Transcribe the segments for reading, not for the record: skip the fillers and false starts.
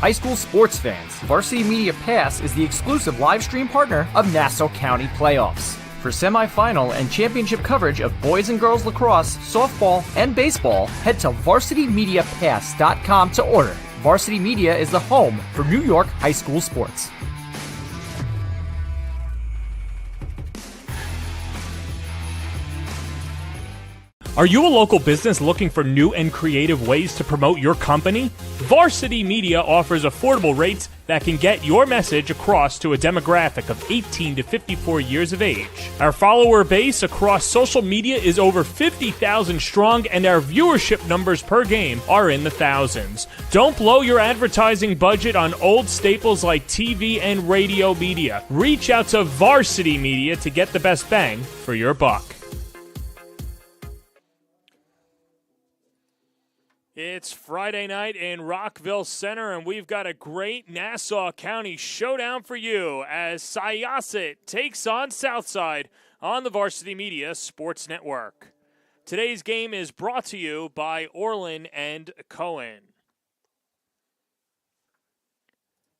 high school sports fans, Varsity Media Pass is the exclusive live stream partner of Nassau County playoffs. For semifinal and championship coverage of boys and girls lacrosse, softball, and baseball, head to varsitymediapass.com to order. Varsity Media is the home for New York high school sports. Are you a local business looking for new and creative ways to promote your company? Varsity Media offers affordable rates that can get your message across to a demographic of 18 to 54 years of age. Our follower base across social media is over 50,000 strong, and our viewership numbers per game are in the thousands. Don't blow your advertising budget on old staples like TV and radio media. Reach out to Varsity Media to get the best bang for your buck. It's Friday night in Rockville Center, and we've got a great Nassau County showdown for you as Syosset takes on Southside on the Varsity Media Sports Network. Today's game is brought to you by Orland and Cohen.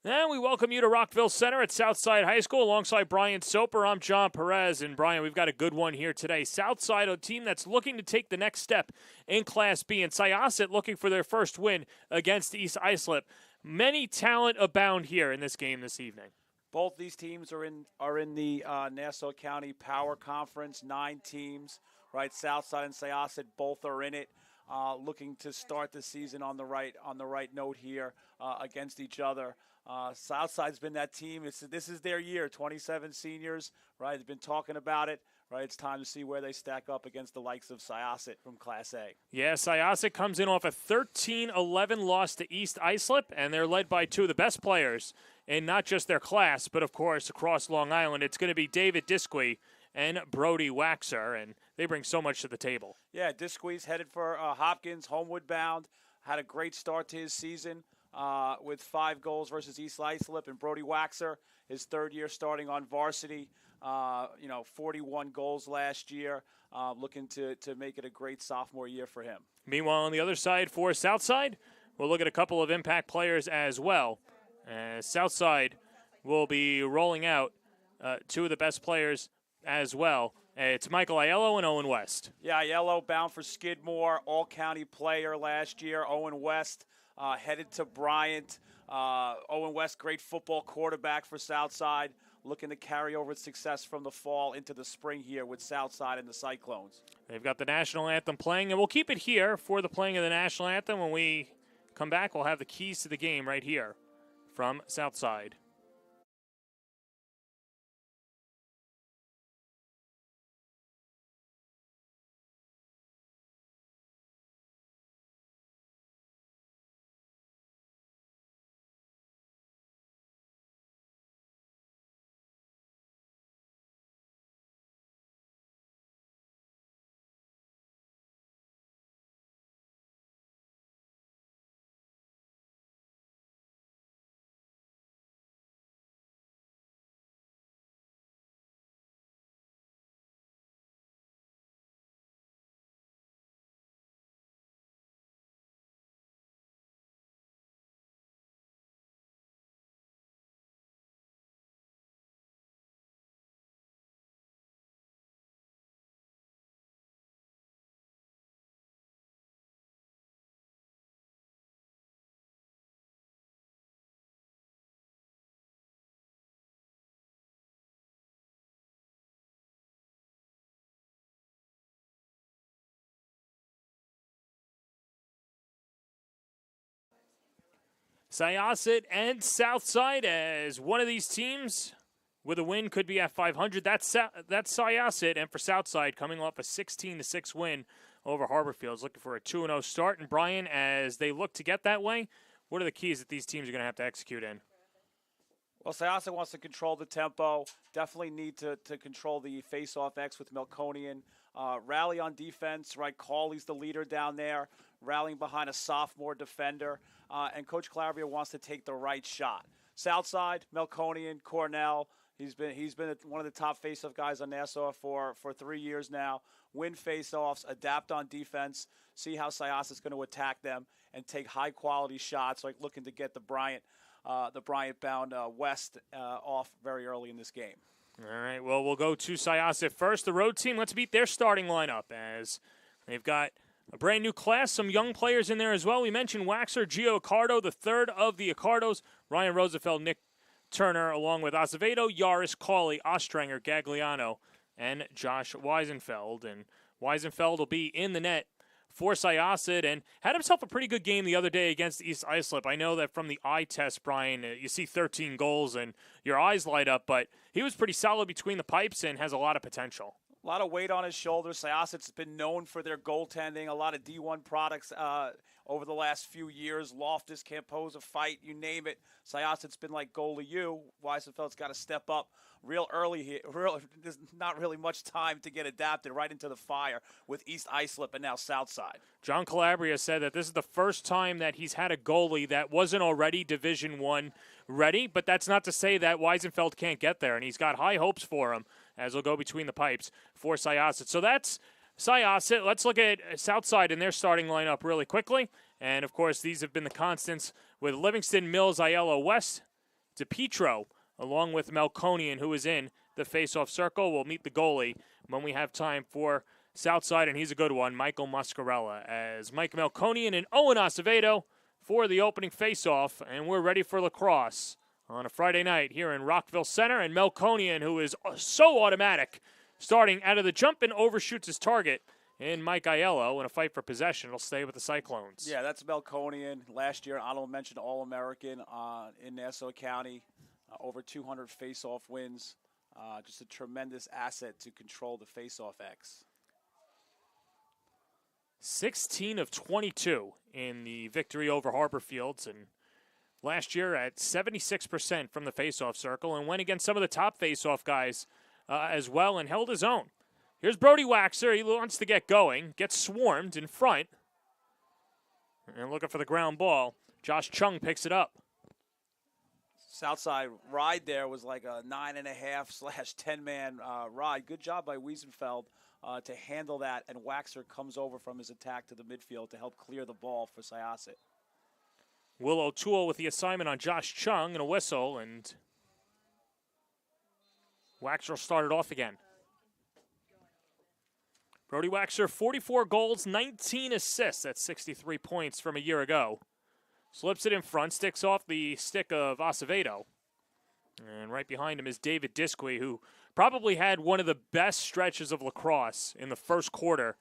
And we welcome you to Rockville Center at Southside High School alongside Brian Soper. I'm John Perez, and Brian, we've got a good one here today. Southside, a team that's looking to take the next step in Class B, and Syosset looking for their first win against East Islip. Many talent abound here in this game this evening. Both these teams are in the Nassau County Power Conference. 9 teams, right? Southside and Syosset both are in it. Looking to start the season on the right note here against each other. Southside's been that team. This is their year. 27 seniors, right? They've been talking about it, right? It's time to see where they stack up against the likes of Syosset from Class A. Yeah, Syosset comes in off a 13-11 loss to East Islip, and they're led by 2 of the best players in not just their class, but of course across Long Island. It's going to be David Disque and Brody Waxer, and they bring so much to the table. Yeah, Disque's headed for Hopkins, homeward bound. Had a great start to his season with 5 goals versus East Islip, and Brody Waxer, his 3rd year starting on varsity, 41 goals last year, looking to make it a great sophomore year for him. Meanwhile, on the other side for Southside, we'll look at a couple of impact players as well. Southside will be rolling out 2 of the best players as well. It's Michael Aiello and Owen West. Yeah, Aiello bound for Skidmore, all-county player last year. Owen West headed to Bryant. Owen West, great football quarterback for Southside, looking to carry over its success from the fall into the spring here with Southside and the Cyclones. They've got the national anthem playing, and we'll keep it here for the playing of the national anthem. When we come back, we'll have the keys to the game right here from Southside. Syosset and Southside, as one of these teams with a win could be at 500. That's Syosset, and for Southside, coming off a 16-6 win over Harborfield, looking for a 2-0 start. And Brian, as they look to get that way, what are the keys that these teams are going to have to execute in? Well, Syosset wants to control the tempo. Definitely need to control the face-off X with Melkonian. Rally on defense, right? Cawley's the leader down there, rallying behind a sophomore defender. And Coach Clavier wants to take the right shot. Southside, Melkonian, Cornell, He's been one of the top faceoff guys on Nassau for 3 years now. Win faceoffs, adapt on defense, see how Syosset's going to attack them, and take high-quality shots, like looking to get the Bryant-bound West off very early in this game. All right, well, we'll go to Syosset first. The road team, let's beat their starting lineup as they've got a brand-new class, some young players in there as well. We mentioned Waxer, Gio Accardo, the third of the Accardos, Ryan Rosenfeld, Nick Turner, along with Azevedo, Yaris, Cauley, Ostranger, Gagliano, and Josh Weisenfeld. And Weisenfeld will be in the net for Syosset and had himself a pretty good game the other day against East Islip. I know that from the eye test, Brian, you see 13 goals and your eyes light up, but he was pretty solid between the pipes and has a lot of potential. A lot of weight on his shoulders. Syosset's been known for their goaltending, a lot of D1 products over the last few years. Loftus can't pose a fight, you name it. Syosset's been like Goalie U. Weisenfeld's got to step up real early here. There's not really much time to get adapted right into the fire with East Islip and now Southside. John Calabria said that this is the first time that he's had a goalie that wasn't already Division I ready, but that's not to say that Weisenfeld can't get there, and he's got high hopes for him as he'll go between the pipes for Syosset. So that's Syosset. Let's look at Southside in their starting lineup really quickly. And, of course, these have been the constants with Livingston, Mills, Aiello, West, DePietro, along with Melkonian, who is in the faceoff circle. We'll meet the goalie when we have time for Southside, and he's a good one, Michael Muscarella, as Mike Melkonian and Owen Acevedo for the opening faceoff, and we're ready for Lacrosse on a Friday night here in Rockville Center. And Melkonian, who is so automatic, starting out of the jump and overshoots his target. And Mike Aiello, in a fight for possession, will stay with the Cyclones. Yeah, that's Melkonian. Last year, honorable mention All-American in Nassau County. Over 200 face-off wins. Just a tremendous asset to control the face-off X. 16 of 22 in the victory over Harbor Fields, and last year at 76% from the face-off circle, and went against some of the top face-off guys as well and held his own. Here's Brody Waxer. He wants to get going, gets swarmed in front, and looking for the ground ball. Josh Chung picks it up. Southside ride there was like a 9.5/10-man ride. Good job by Wiesenfeld to handle that, and Waxer comes over from his attack to the midfield to help clear the ball for Syosset. Will O'Toole with the assignment on Josh Chung and a whistle, and Waxer started off again. Brody Waxer, 44 goals, 19 assists. That's 63 points from a year ago. Slips it in front, sticks off the stick of Acevedo. And right behind him is David Disque, who probably had one of the best stretches of lacrosse in the first quarter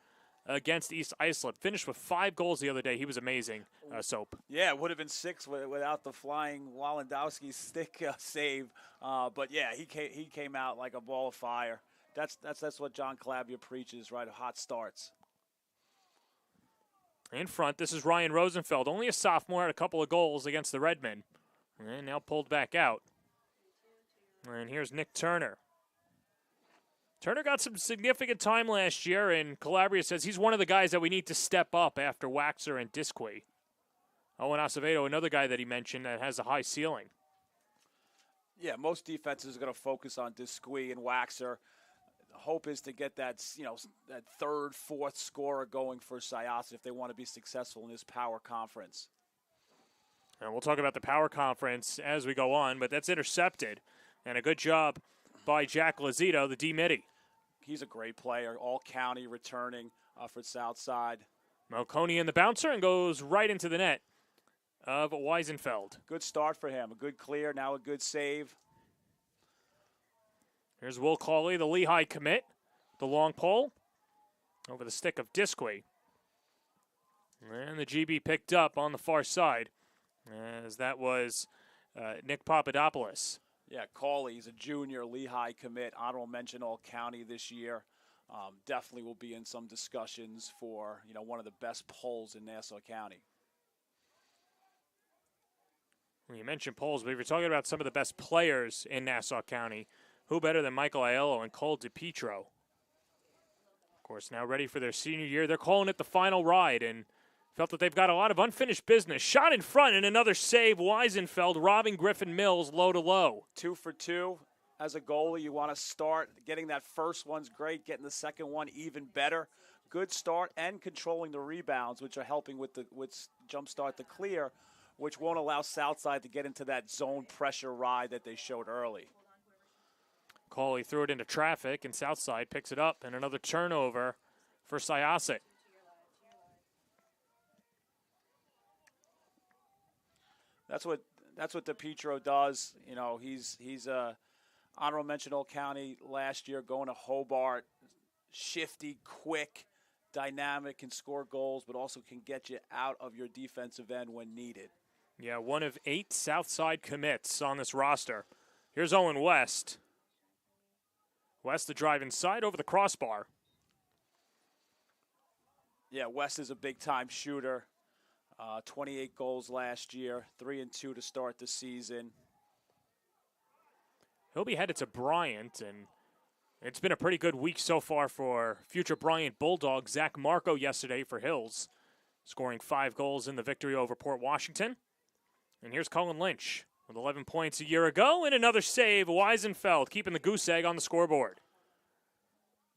against East Islip. Finished with 5 goals the other day. He was amazing, Soap. Yeah, it would have been 6 without the flying Walendowski stick save. But, yeah, he came out like a ball of fire. That's what John Calabria preaches, right? Hot starts. In front, this is Ryan Rosenfeld. Only a sophomore, had a couple of goals against the Redmen. And now pulled back out. And here's Nick Turner. Turner got some significant time last year, and Calabria says he's one of the guys that we need to step up after Waxer and Disque. Owen Acevedo, another guy that he mentioned that has a high ceiling. Yeah, most defenses are going to focus on Disque and Waxer. The hope is to get that third, fourth scorer going for Syosset if they want to be successful in this power conference. And we'll talk about the power conference as we go on, but that's intercepted. And a good job by Jack Lazito, the D-Midi. He's a great player, all-county returning for Southside. Melkonian the bouncer and goes right into the net of Weisenfeld. Good start for him. A good clear, now a good save. Here's Will Cauley, the Lehigh commit. The long pole over the stick of Disque. And the GB picked up on the far side, as that was Nick Papadopoulos. Yeah, Cauley, he's a junior Lehigh commit, honorable mention all-county this year. Definitely will be in some discussions for one of the best polls in Nassau County. Well, you mentioned polls, but if you're talking about some of the best players in Nassau County, who better than Michael Aiello and Cole DePietro? Of course, now ready for their senior year. They're calling it the final ride and felt that they've got a lot of unfinished business. Shot in front and another save. Weisenfeld robbing Griffin Mills low to low. 2 for 2. as a goalie. You want to start getting that first one's great, getting the second one even better. Good start and controlling the rebounds, which are helping with jumpstart the clear, which won't allow Southside to get into that zone pressure ride that they showed early. Goalie threw it into traffic, and Southside picks it up, and another turnover for Syosset. That's what DePietro does. You know, he's honorable mention Old County last year, going to Hobart, shifty, quick, dynamic, can score goals, but also can get you out of your defensive end when needed. Yeah, one of 8 Southside commits on this roster. Here's Owen West. West the drive inside over the crossbar. Yeah, West is a big-time shooter. 28 goals last year, 3-2 to start the season. He'll be headed to Bryant, and it's been a pretty good week so far for future Bryant Bulldog Zach Marco yesterday for Hills, scoring 5 goals in the victory over Port Washington. And here's Colin Lynch with 11 points a year ago and another save. Weisenfeld keeping the goose egg on the scoreboard.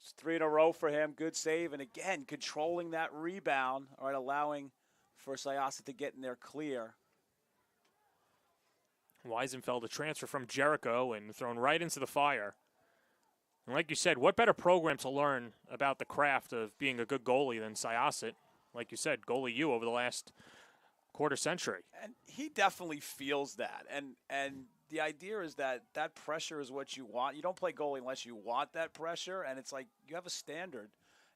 It's 3 in a row for him. Good save. And again, controlling that rebound, all right, allowing for Syosset to get in there clear. Weisenfeld, a transfer from Jericho and thrown right into the fire. And like you said, what better program to learn about the craft of being a good goalie than Syosset? Like you said, Goalie U over the last quarter century. And he definitely feels that. And the idea is that pressure is what you want. You don't play goalie unless you want that pressure. And it's like you have a standard.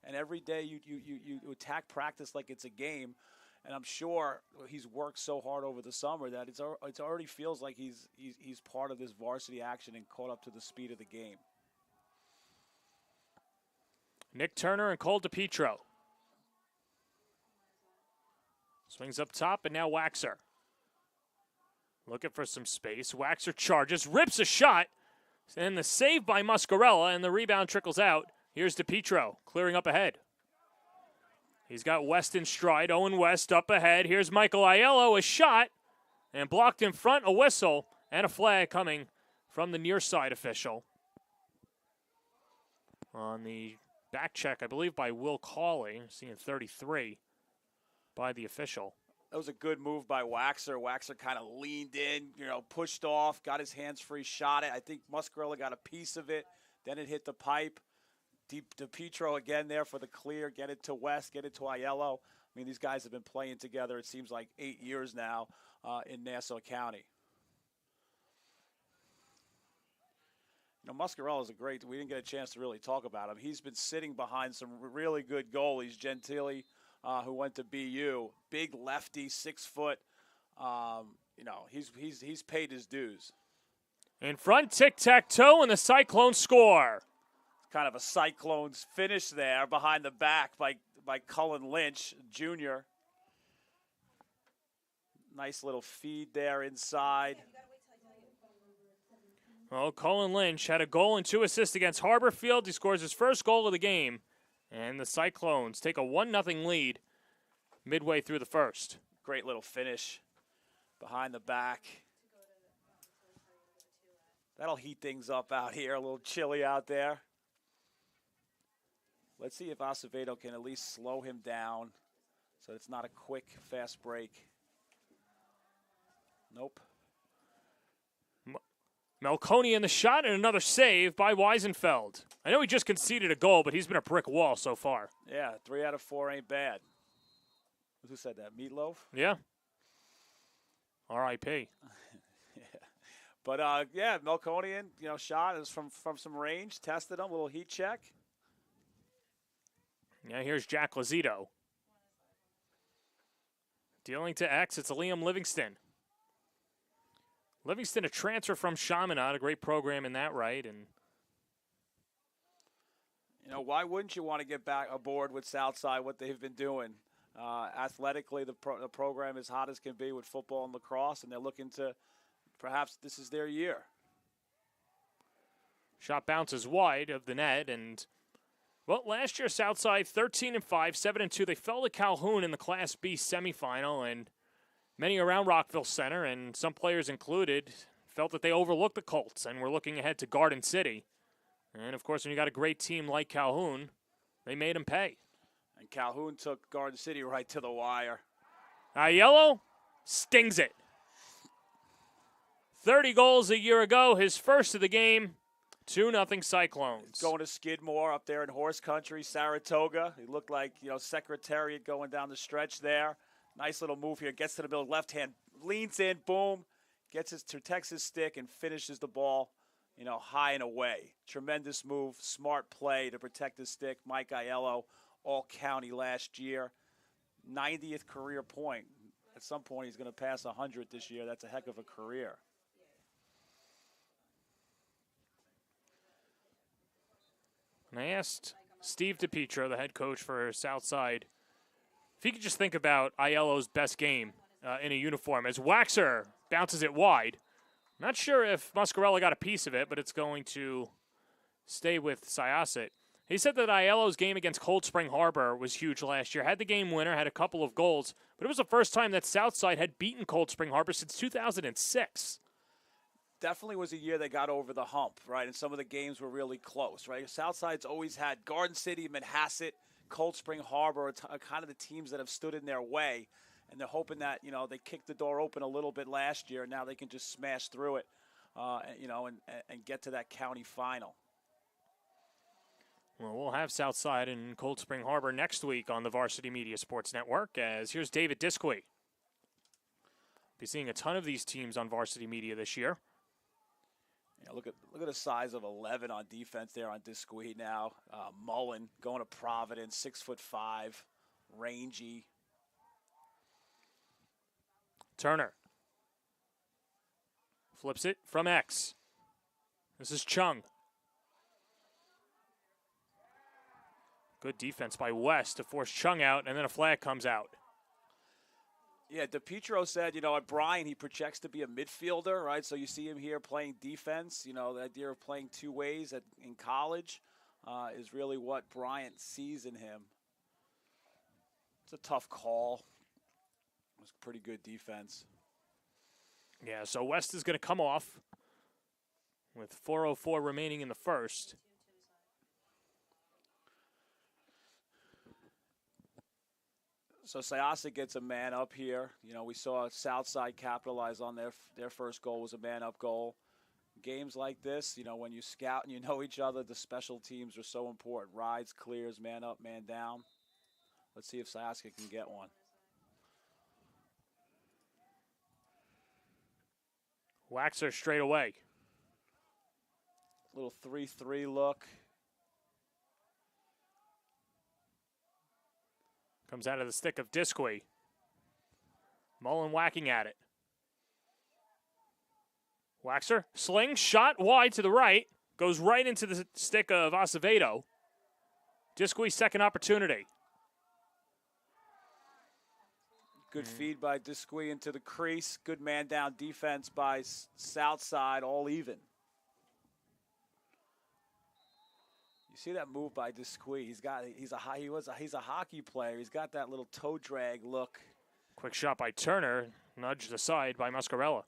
And every day you attack practice like it's a game. And I'm sure he's worked so hard over the summer that it already feels like he's part of this varsity action and caught up to the speed of the game. Nick Turner and Cole DePietro. Swings up top, and now Waxer. Looking for some space. Waxer charges, rips a shot, and the save by Muscarella, and the rebound trickles out. Here's DePietro clearing up ahead. He's got West in stride. Owen West up ahead. Here's Michael Aiello, a shot, and blocked in front, a whistle, and a flag coming from the near side official. On the back check, I believe, by Will Cawley, seeing 33 by the official. That was a good move by Waxer. Waxer kind of leaned in, pushed off, got his hands free, shot it. I think Muscarella got a piece of it. Then it hit the pipe. DePietro again there for the clear. Get it to West, get it to Aiello. I mean, these guys have been playing together, it seems like 8 years now in Nassau County. Muscarella is we didn't get a chance to really talk about him. He's been sitting behind some really good goalies. Gentili, who went to BU, big lefty, 6 foot. He's paid his dues. In front, tic-tac-toe, and the Cyclones score. Kind of a Cyclones finish there behind the back by Cullen Lynch, Jr. Nice little feed there inside. Well, Cullen Lynch had a goal and 2 assists against Harborfield. He scores his first goal of the game. And the Cyclones take a 1-0 lead midway through the first. Great little finish behind the back. That'll heat things up out here. A little chilly out there. Let's see if Acevedo can at least slow him down so it's not a quick, fast break. Nope. Melconi in the shot and another save by Weisenfeld. I know he just conceded a goal, but he's been a brick wall so far. Yeah, 3 out of 4 ain't bad. Who said that? Meatloaf? Yeah. R.I.P. Yeah. But, Melconian, shot is from some range, tested him, little heat check. Yeah, here's Jack Lazito. Dealing to X, it's Liam Livingston. Livingston, a transfer from Chaminade, a great program in that right. And why wouldn't you want to get back aboard with Southside, what they've been doing? Athletically, the program is hot as can be with football and lacrosse, and they're looking to, perhaps this is their year. Shot bounces wide of the net, and last year Southside 13-5, 7-2. They fell to Calhoun in the Class B semifinal, and many around Rockville Center, and some players included, felt that they overlooked the Colts and were looking ahead to Garden City. And, of course, when you got a great team like Calhoun, they made them pay. And Calhoun took Garden City right to the wire. Aiello stings it. 30 goals a year ago, his first of the game, 2-0 Cyclones. Going to Skidmore up there in horse country, Saratoga. He looked like, Secretariat going down the stretch there. Nice little move here. Gets to the middle, left hand, leans in, boom. Protects his stick and finishes the ball, high and away. Tremendous move, smart play to protect his stick. Mike Aiello, all-county last year. 90th career point. At some point, he's going to pass 100 this year. That's a heck of a career. And I asked Steve DiPietro, the head coach for Southside, if he could just think about Aiello's best game in a uniform as Waxer bounces it wide. Not sure if Muscarella got a piece of it, but it's going to stay with Syosset. He said that Aiello's game against Cold Spring Harbor was huge last year. Had the game winner, had a couple of goals, but it was the first time that Southside had beaten Cold Spring Harbor since 2006. Definitely was a year they got over the hump, right? And some of the games were really close, right? Southside's always had Garden City, Manhasset, Cold Spring Harbor are kind of the teams that have stood in their way. And they're hoping that, they kicked the door open a little bit last year. Now they can just smash through it, and get to that county final. Well, we'll have Southside and Cold Spring Harbor next week on the Varsity Media Sports Network, as here's David Disque. Be seeing a ton of these teams on Varsity Media this year. Yeah, look at the size of 11 on defense there on Disque now. Mullen going to Providence, 6'5", rangy. Turner flips it from X. This is Chung. Good defense by West to force Chung out, and then a flag comes out. Yeah, DiPietro said, at Bryan, he projects to be a midfielder, right? So you see him here playing defense. The idea of playing two ways in college is really what Bryant sees in him. It's a tough call. It was pretty good defense. Yeah, so West is going to come off with 4:04 remaining in the first. So Syosset gets a man up here. We saw Southside capitalize on their first goal was a man-up goal. Games like this, when you scout and you know each other, the special teams are so important. Rides, clears, man up, man down. Let's see if Syosset can get one. Waxer straight away. Little 3-3 look. Comes out of the stick of Disque. Mullen whacking at it. Waxer, sling, shot wide to the right. Goes right into the stick of Acevedo. Disque, second opportunity. Good feed by Disque into the crease. Good man down defense by Southside, all even. You see that move by Disque. He's a hockey player. He's got that little toe drag look. Quick shot by Turner, nudged aside by Muscarella.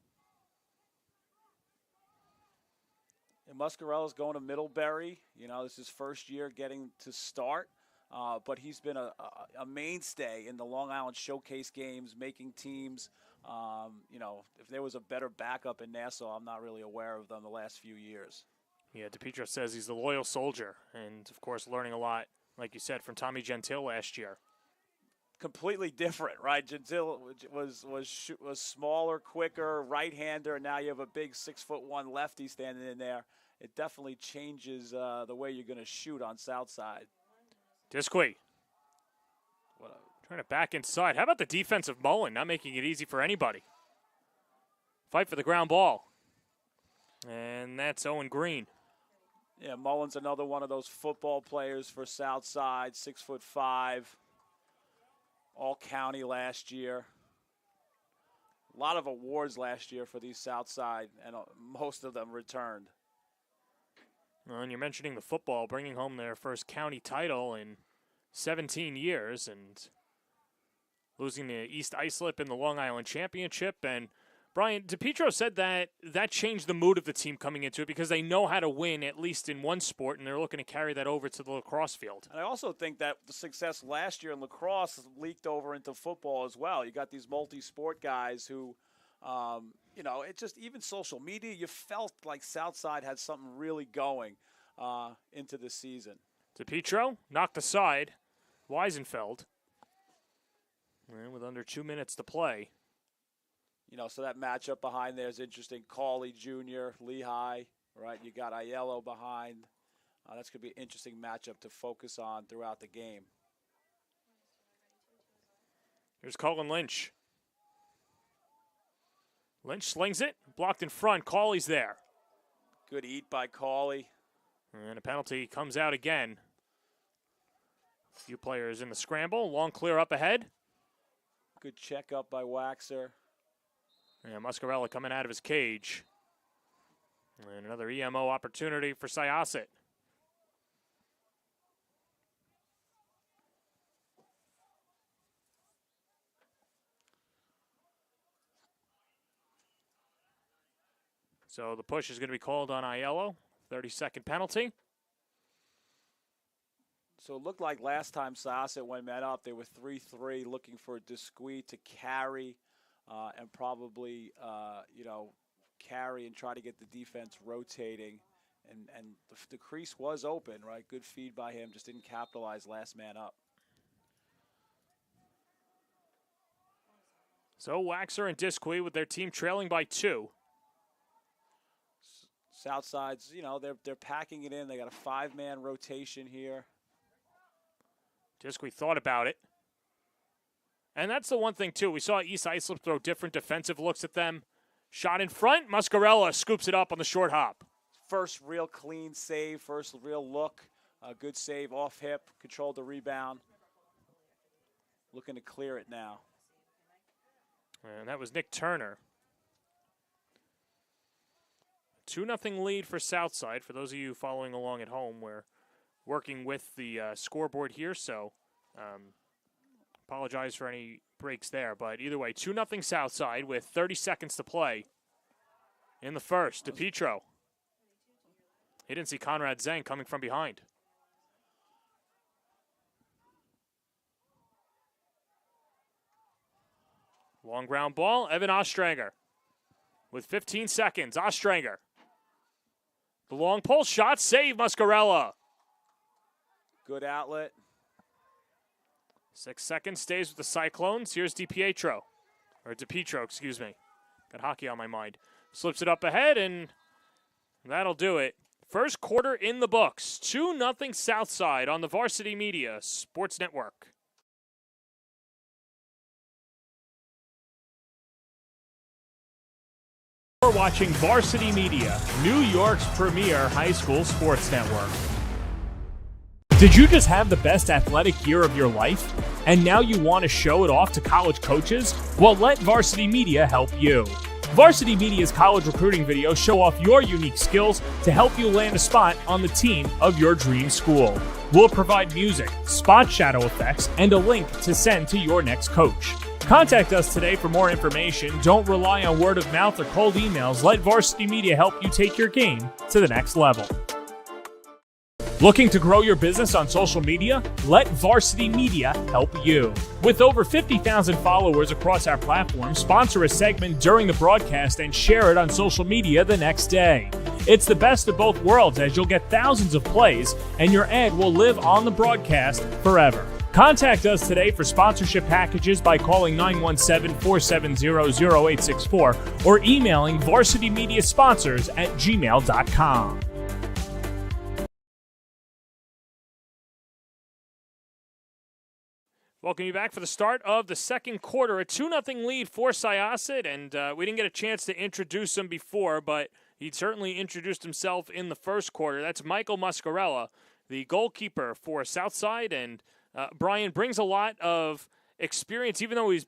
And Muscarella's going to Middlebury. This is his first year getting to start. But he's been a mainstay in the Long Island Showcase games, making teams. If there was a better backup in Nassau, I'm not really aware of them the last few years. Yeah, DiPietro says he's the loyal soldier, and, of course, learning a lot, like you said, from Tommy Gentile last year. Completely different, right? Gentile was smaller, quicker, right-hander, and now you have a big 6'1" lefty standing in there. It definitely changes the way you're going to shoot on Southside. Disque. Trying to back inside. How about the defensive Mullen, not making it easy for anybody? Fight for the ground ball. And that's Owen Green. Yeah, Mullen's another one of those football players for Southside, 6'5", all county last year. A lot of awards last year for these Southside, and most of them returned. Well, and you're mentioning the football, bringing home their first county title in 17 years and losing to East Islip in the Long Island Championship and Brian, DiPietro said that changed the mood of the team coming into it because they know how to win, at least in one sport, and they're looking to carry that over to the lacrosse field. And I also think that the success last year in lacrosse leaked over into football as well. You got these multi-sport guys who, it just, even social media, you felt like Southside had something really going into the season. DiPietro knocked aside Weisenfeld. And with under 2 minutes to play. So that matchup behind there is interesting. Cauley Jr., Lehigh, right? You got Aiello behind. That's going to be an interesting matchup to focus on throughout the game. Here's Colin Lynch. Lynch slings it, blocked in front. Cauley's there. Good eat by Cauley. And a penalty comes out again. A few players in the scramble. Long clear up ahead. Good check up by Waxer. And Muscarella coming out of his cage. And another EMO opportunity for Syosset. So the push is going to be called on Aiello. 30-second penalty. So it looked like last time Syosset went men up, they were 3-3, looking for Disque to carry and probably, carry and try to get the defense rotating. And the crease was open, right? Good feed by him, just didn't capitalize last man up. So Waxer and Disque with their team trailing by 2. Southside's, they're packing it in. They got a 5-man rotation here. Disque thought about it. And that's the one thing, too. We saw East Islip throw different defensive looks at them. Shot in front. Muscarella scoops it up on the short hop. First real clean save, first real look. Good save off hip, controlled the rebound. Looking to clear it now. And that was Nick Turner. 2-0 lead for Southside. For those of you following along at home, we're working with the scoreboard here, so apologize for any breaks there. But either way, 2-0 Southside with 30 seconds to play in the first. DiPietro. He didn't see Conrad Zeng coming from behind. Long ground ball, Evan Ostranger. With 15 seconds, Ostranger. The long pull shot, save Muscarella. Good outlet. 6 seconds, stays with the Cyclones. Here's DiPietro. Or DiPietro, excuse me. Got hockey on my mind. Slips it up ahead, and that'll do it. First quarter in the books. 2-0 Southside on the Varsity Media Sports Network. You're watching Varsity Media, New York's premier high school sports network. Did you just have the best athletic year of your life? And now you want to show it off to college coaches? Well, let Varsity Media help you. Varsity Media's college recruiting videos show off your unique skills to help you land a spot on the team of your dream school. We'll provide music, spot shadow effects, and a link to send to your next coach. Contact us today for more information. Don't rely on word of mouth or cold emails. Let Varsity Media help you take your game to the next level. Looking to grow your business on social media? Let Varsity Media help you. With over 50,000 followers across our platform, sponsor a segment during the broadcast and share it on social media the next day. It's the best of both worlds, as you'll get thousands of plays and your ad will live on the broadcast forever. Contact us today for sponsorship packages by calling 917-470-0864 or emailing varsitymediasponsors@gmail.com. Welcome you back for the start of the second quarter. A 2-0 lead for Syosset, and we didn't get a chance to introduce him before, but he certainly introduced himself in the first quarter. That's Michael Muscarella, the goalkeeper for Southside, and Brian brings a lot of experience, even though he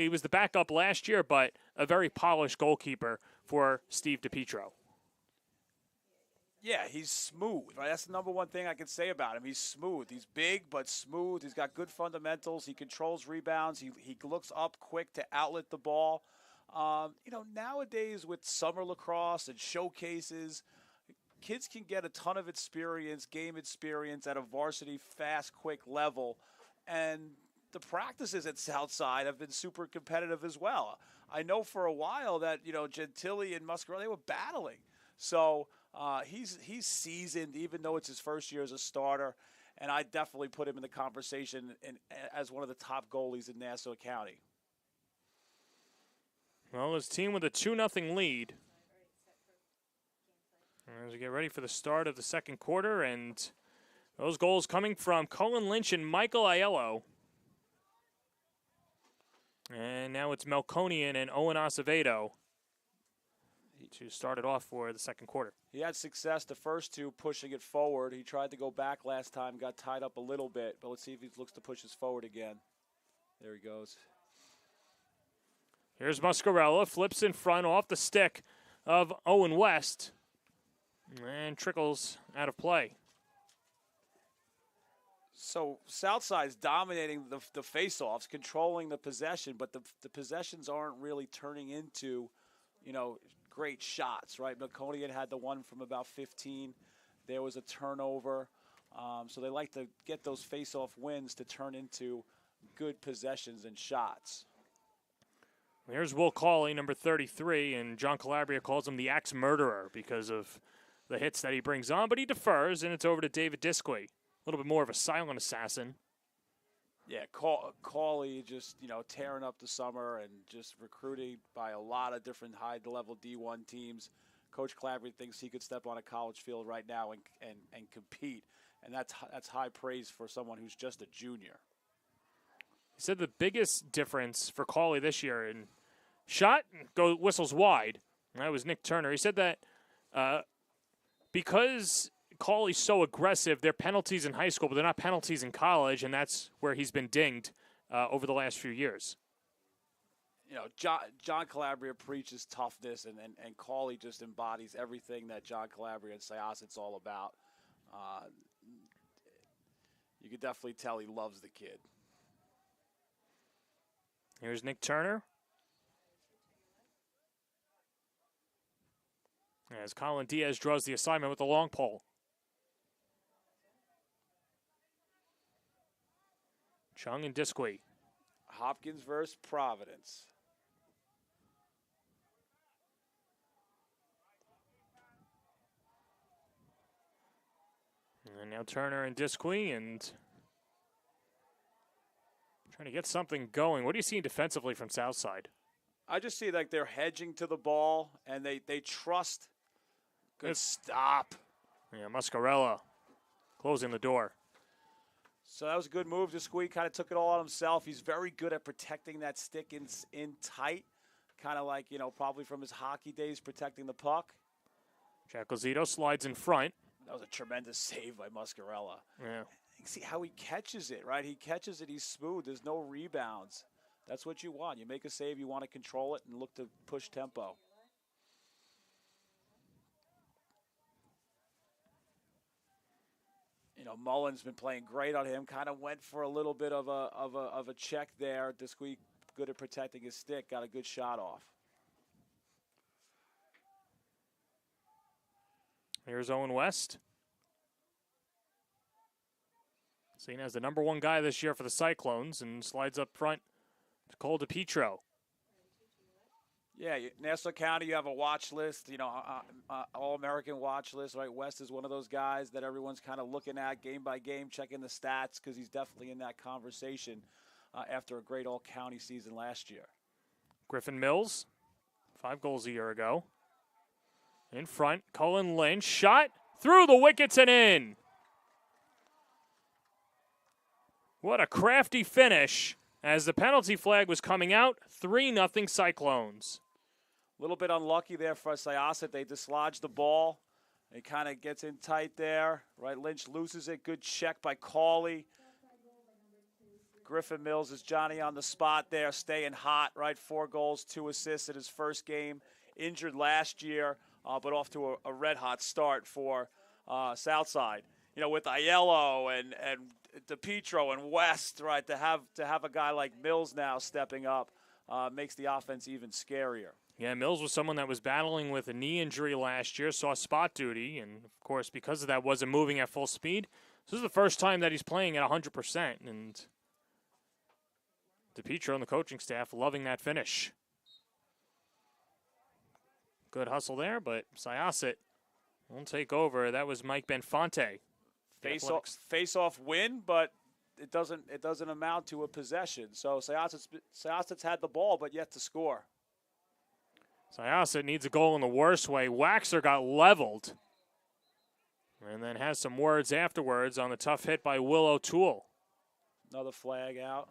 was the backup last year, but a very polished goalkeeper for Steve DiPietro. Yeah, he's smooth. Right? That's the number one thing I can say about him. He's smooth. He's big but smooth. He's got good fundamentals. He controls rebounds. He looks up quick to outlet the ball. Nowadays with summer lacrosse and showcases, kids can get a ton of experience, game experience at a varsity, fast, quick level. And the practices at Southside have been super competitive as well. I know for a while that, Gentili and Muscarella, they were battling. So he's seasoned, even though it's his first year as a starter. And I definitely put him in the conversation as one of the top goalies in Nassau County. Well, his team with a 2-0 lead. As we get ready for the start of the second quarter, and those goals coming from Cullen Lynch and Michael Aiello. And now it's Melkonian and Owen Acevedo to start it off for the second quarter. He had success the first two pushing it forward. He tried to go back last time, got tied up a little bit, but let's see if he looks to push us forward again. There he goes. Here's Muscarella, flips in front off the stick of Owen West, and trickles out of play. So Southside's dominating the face-offs, controlling the possession, but the possessions aren't really turning into, great shots, right? Melkonian had the one from about 15. There was a turnover. So they like to get those face-off wins to turn into good possessions and shots. Here's Will Cawley, number 33, and John Calabria calls him the axe murderer because of the hits that he brings on, but he defers, and it's over to David Disque. A little bit more of a silent assassin. Yeah, Cawley just, tearing up the summer and just recruiting by a lot of different high-level D1 teams. Coach Calabria thinks he could step on a college field right now and compete, and that's high praise for someone who's just a junior. He said the biggest difference for Cawley this year in shot, whistles wide. That was Nick Turner. He said that because Cawley's so aggressive, they're penalties in high school, but they're not penalties in college, and that's where he's been dinged over the last few years. John Calabria preaches toughness, and Cawley just embodies everything that John Calabria and Syosset's all about. You could definitely tell he loves the kid. Here's Nick Turner. As Colin Diaz draws the assignment with the long pole. Chung and Disque. Hopkins versus Providence. And now Turner and Disque, and trying to get something going. What are you seeing defensively from Southside? I just see like they're hedging to the ball, and they trust. Good stop. Yeah, Muscarella closing the door. So that was a good move. Disque kind of took it all on himself. He's very good at protecting that stick in tight, kind of like, probably from his hockey days protecting the puck. Jacozito slides in front. That was a tremendous save by Muscarella. Yeah. You see how he catches it, right? He catches it, he's smooth. There's no rebounds. That's what you want. You make a save, you want to control it and look to push tempo. Mullen's been playing great on him. Kind of went for a little bit of a check there. Disque good at protecting his stick. Got a good shot off. Here's Owen West. Seen as the number one guy this year for the Cyclones, and slides up front to Cole DiPietro. Yeah, Nassau County, you have a watch list, All-American watch list, right? West is one of those guys that everyone's kind of looking at game by game, checking the stats, because he's definitely in that conversation after a great all-county season last year. Griffin Mills, 5 goals a year ago. In front, Cullen Lynch, shot through the wickets and in. What a crafty finish. As the penalty flag was coming out, 3-0 Cyclones. A little bit unlucky there for Syosset. They dislodged the ball. It kind of gets in tight there. Right, Lynch loses it. Good check by Cawley. Griffin Mills is Johnny on the spot there, staying hot, right? 4 goals, 2 assists in his first game. Injured last year, but off to a red-hot start for Southside. With Aiello and DiPietro and West, right, to have a guy like Mills now stepping up, makes the offense even scarier. Yeah, Mills was someone that was battling with a knee injury last year, saw spot duty, and, of course, because of that, wasn't moving at full speed. This is the first time that he's playing at 100%, and DiPietro and the coaching staff loving that finish. Good hustle there, but Syosset won't take over. That was Mike Benfonte. Face-off win, but it doesn't amount to a possession. So Syosset's had the ball, but yet to score. Syosset needs a goal in the worst way. Waxer got leveled. And then has some words afterwards on the tough hit by Will O'Toole. Another flag out.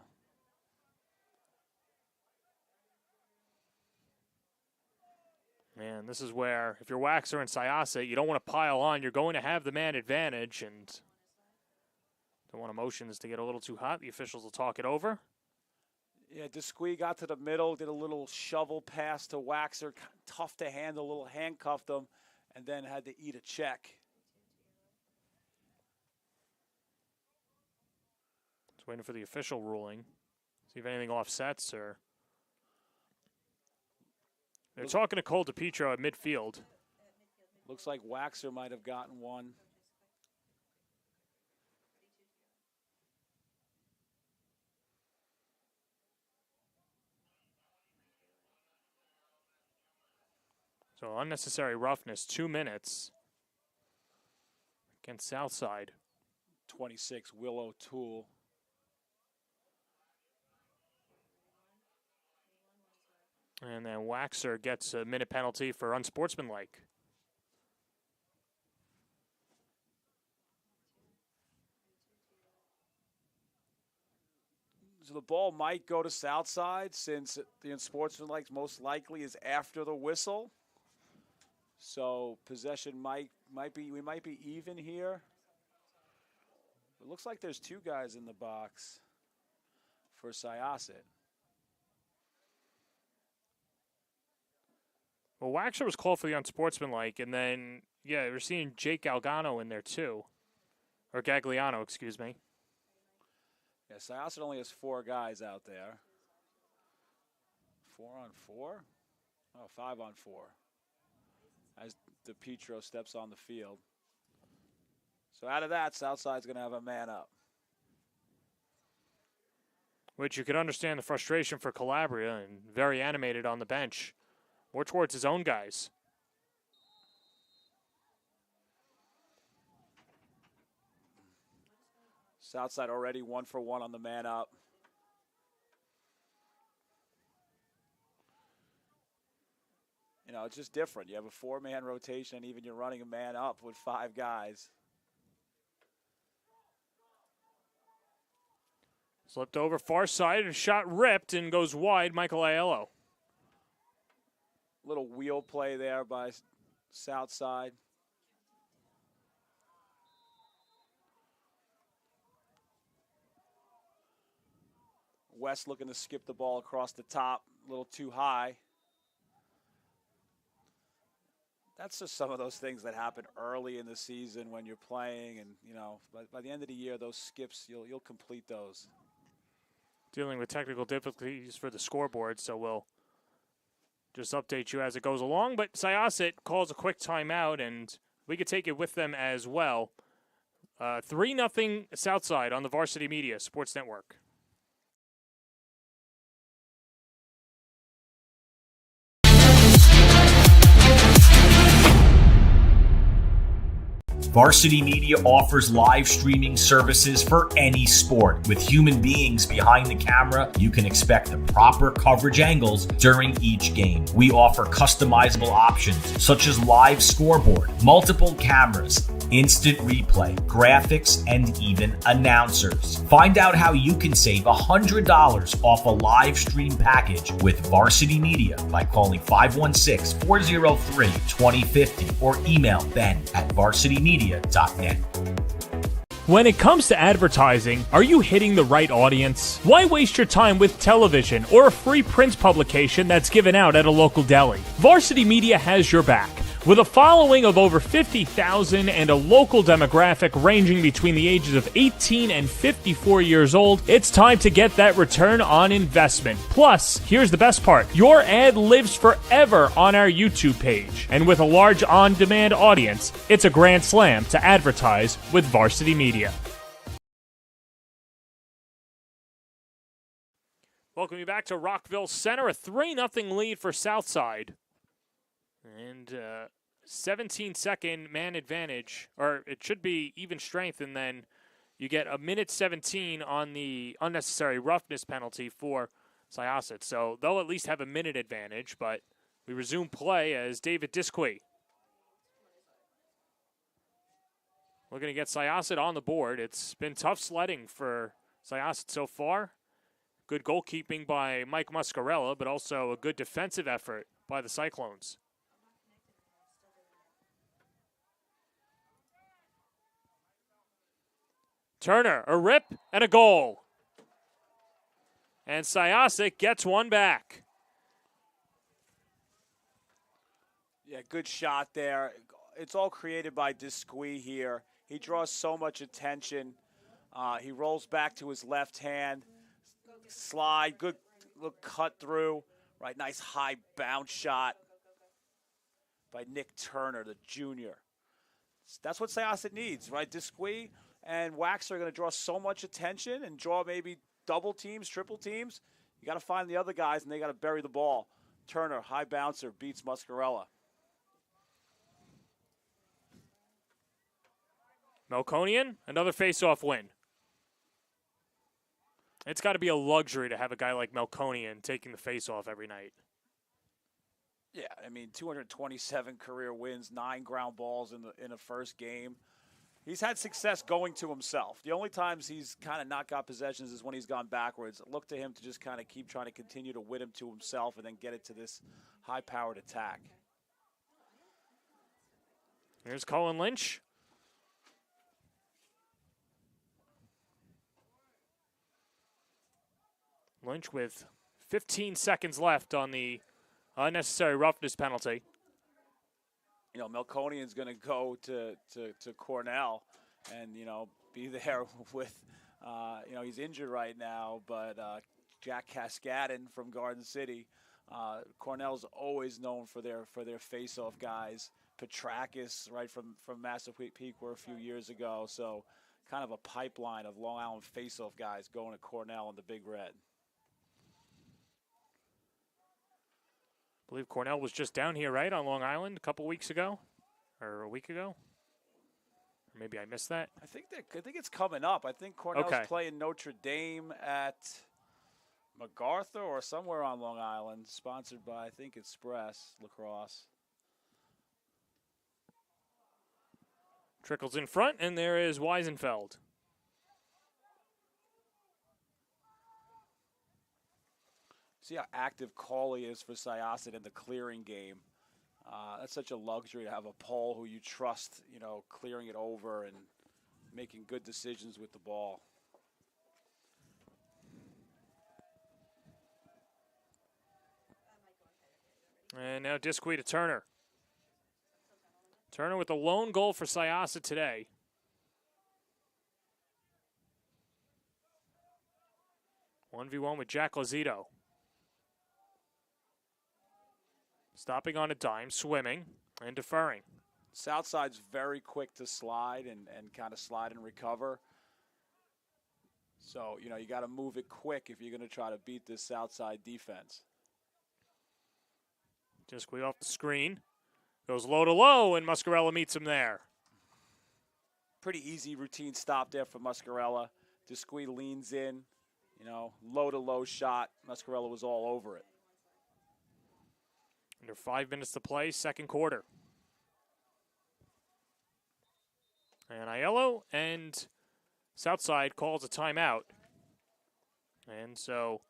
Man, this is where, if you're Waxer and Syosset, you don't want to pile on. You're going to have the man advantage, and don't want emotions to get a little too hot. The officials will talk it over. Yeah, Disque got to the middle, did a little shovel pass to Waxer. Tough to handle, a little handcuffed him, and then had to eat a check. Just waiting for the official ruling. See if anything offsets or... They're talking to Cole DiPietro at midfield. Looks like Waxer might have gotten one. So unnecessary roughness, 2 minutes against Southside. 26, Will O'Toole. And then Waxer gets a minute penalty for unsportsmanlike. So the ball might go to Southside since the unsportsmanlike most likely is after the whistle. So possession might be even here. It looks like there's 2 guys in the box for Syosset. Well, Waxer was called for the unsportsmanlike, and then, yeah, we're seeing Jake Galgano in there too. Or Gagliano, excuse me. Yeah, Syosset only has 4 guys out there. 4 on 4? Oh, 5 on 4. As DiPietro steps on the field. So out of that, Southside's going to have a man up. Which you could understand the frustration for Calabria, and very animated on the bench. More towards his own guys. Southside already 1 for 1 on the man up. You know, it's just different. You have a 4-man rotation, and even you're running a man up with 5 guys. Slipped over far side, and shot ripped and goes wide, Michael Aiello. Little wheel play there by Southside. West looking to skip the ball across the top, a little too high. That's just some of those things that happen early in the season when you're playing, and you know, by the end of the year, those skips you'll complete those. Dealing with technical difficulties for the scoreboard, so we'll just update you as it goes along. But Syosset calls a quick timeout, and we could take it with them as well. 3-0 Southside on the Varsity Media Sports Network. Varsity Media offers live streaming services for any sport. With human beings behind the camera, you can expect the proper coverage angles during each game. We offer customizable options such as live scoreboard, multiple cameras, instant replay, graphics, and even announcers. Find out how you can save $100 off a live stream package with Varsity Media by calling 516-403-2050 or email ben@varsitymedia.net. When it comes to advertising, are you hitting the right audience? Why waste your time with television or a free print publication that's given out at a local deli? Varsity Media has your back. With a following of over 50,000 and a local demographic ranging between the ages of 18 and 54 years old, it's time to get that return on investment. Plus, here's the best part. Your ad lives forever on our YouTube page. And with a large on-demand audience, it's a grand slam to advertise with Varsity Media. Welcome you back to Rockville Center. A 3-0 lead for Southside. And 17-second man advantage, or it should be even strength, and then you get a minute 17 on the unnecessary roughness penalty for Syosset. So they'll at least have a minute advantage, but we resume play as David Disque looking to get Syosset on the board. It's been tough sledding for Syosset so far. Good goalkeeping by Mike Muscarella, but also a good defensive effort by the Cyclones. Turner, a rip and a goal. And Syosset gets one back. Yeah, good shot there. It's all created by Disque here. He draws so much attention. He rolls back to his left hand. Slide, good little cut through. Right, nice high bounce shot by Nick Turner, the junior. That's what Syosset needs, right? Disque and Wax are going to draw so much attention and draw maybe double teams, triple teams. You got to find the other guys, and they got to bury the ball. Turner, high bouncer, beats Muscarella. Melkonian, another face-off win. It's got to be a luxury to have a guy like Melkonian taking the face-off every night. Yeah, I mean, 227 career wins, 9 ground balls in the first game. He's had success going to himself. The only times he's kind of not got possessions is when he's gone backwards. Look to him to just kind of keep trying to continue to win him to himself and then get it to this high-powered attack. Here's Colin Lynch. Lynch with 15 seconds left on the unnecessary roughness penalty. You know, Melkonian's going to go to Cornell and, you know, be there with, you know, he's injured right now, but Jack Cascadden from Garden City. Cornell's always known for their face-off guys. Petrakis, right, from Massapequa a few years ago. So kind of a pipeline of Long Island face-off guys going to Cornell in the Big Red. I believe Cornell was just down here, right, on Long Island a couple weeks ago, or a week ago. Or maybe I missed that. I think it's coming up. I think Cornell's playing Notre Dame at MacArthur or somewhere on Long Island, sponsored by, I think, Express Lacrosse. Trickles in front, and there is Weisenfeld. See how active Goalie is for Syosset in the clearing game. That's such a luxury to have a pole who you trust, you know, clearing it over and making good decisions with the ball. And now Disque to Turner. Turner with the lone goal for Syosset today. One v one with Jack Lazito. Stopping on a dime, swimming, and deferring. Southside's very quick to slide and kind of slide and recover. So, you know, you got to move it quick if you're going to try to beat this Southside defense. Disque off the screen. Goes low to low, and Muscarella meets him there. Pretty easy routine stop there for Muscarella. Disque leans in, you know, low to low shot. Muscarella was all over it. Under 5 minutes to play, second quarter. And Aiello and Southside calls a timeout. And so,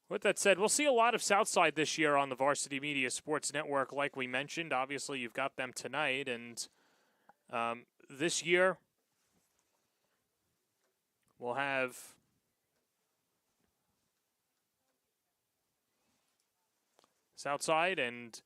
with that said, we'll see a lot of Southside this year on the Varsity Media Sports Network, like we mentioned. Obviously, you've got them tonight. And this year, we'll have Southside, and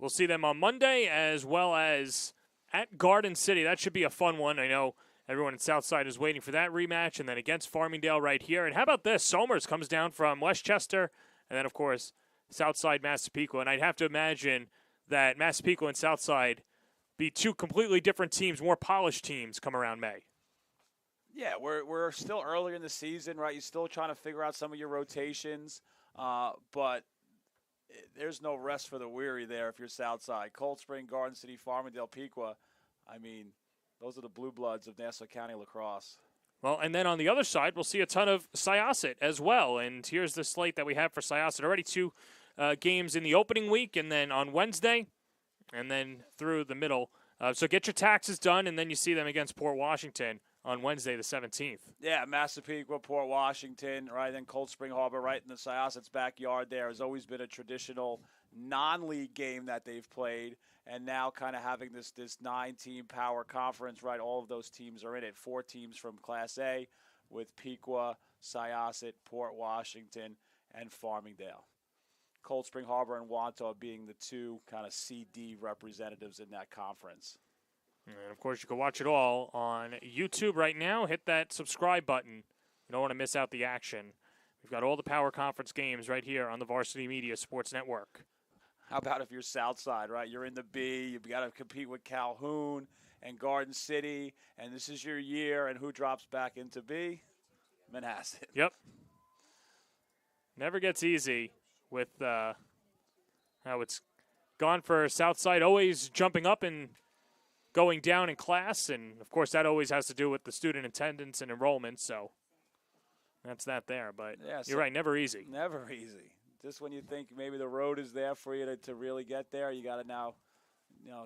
we'll see them on Monday as well as at Garden City. That should be a fun one. I know everyone in Southside is waiting for that rematch, and then against Farmingdale right here. And how about this? Somers comes down from Westchester, and then, of course, Southside, Massapequa. And I'd have to imagine that Massapequa and Southside be two completely different teams, more polished teams come around May. Yeah, we're still early in the season, right? You're still trying to figure out some of your rotations, but there's no rest for the weary there if you're Southside. Cold Spring, Garden City, Farmingdale, Pequa. I mean, those are the blue bloods of Nassau County lacrosse. Well, and then on the other side, we'll see a ton of Syosset as well. And here's the slate that we have for Syosset. Already 2 games in the opening week, and then on Wednesday, and then through the middle. So get your taxes done, and then you see them against Port Washington on Wednesday the 17th. Yeah, Massapequa, Port Washington, right, then Cold Spring Harbor right in the Syosset's backyard there has always been a traditional non-league game that they've played, and now kind of having this 9-team power conference, right, all of those teams are in it. 4 teams from Class A with Pequa, Syosset, Port Washington, and Farmingdale. Cold Spring Harbor and Wantagh being the 2 kind of CD representatives in that conference. And, of course, you can watch it all on YouTube right now. Hit that subscribe button. You don't want to miss out the action. We've got all the Power Conference games right here on the Varsity Media Sports Network. How about if you're Southside, right? You're in the B. You've got to compete with Calhoun and Garden City, and this is your year. And who drops back into B? Manhasset. Yep. Never gets easy with how it's gone for Southside, always jumping up and going down in class, and, of course, that always has to do with the student attendance and enrollment, so that's that there. But yeah, you're right, never easy. Never easy. Just when you think maybe the road is there for you to really get there, you got to now,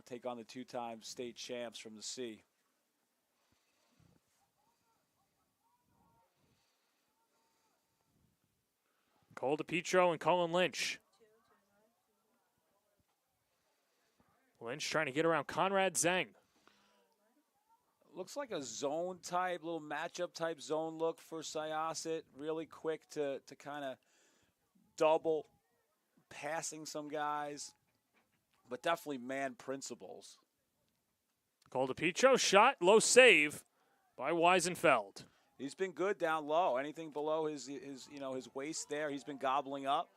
take on the 2-time state champs from the C. Cole DePietro and Colin Lynch. Lynch trying to get around Conrad Zeng. Looks like a zone type, little matchup type zone look for Syosset. Really quick to kind of double passing some guys, but definitely man principles. Cole DePietro shot, low save by Weisenfeld. He's been good down low. Anything below his waist there, he's been gobbling up.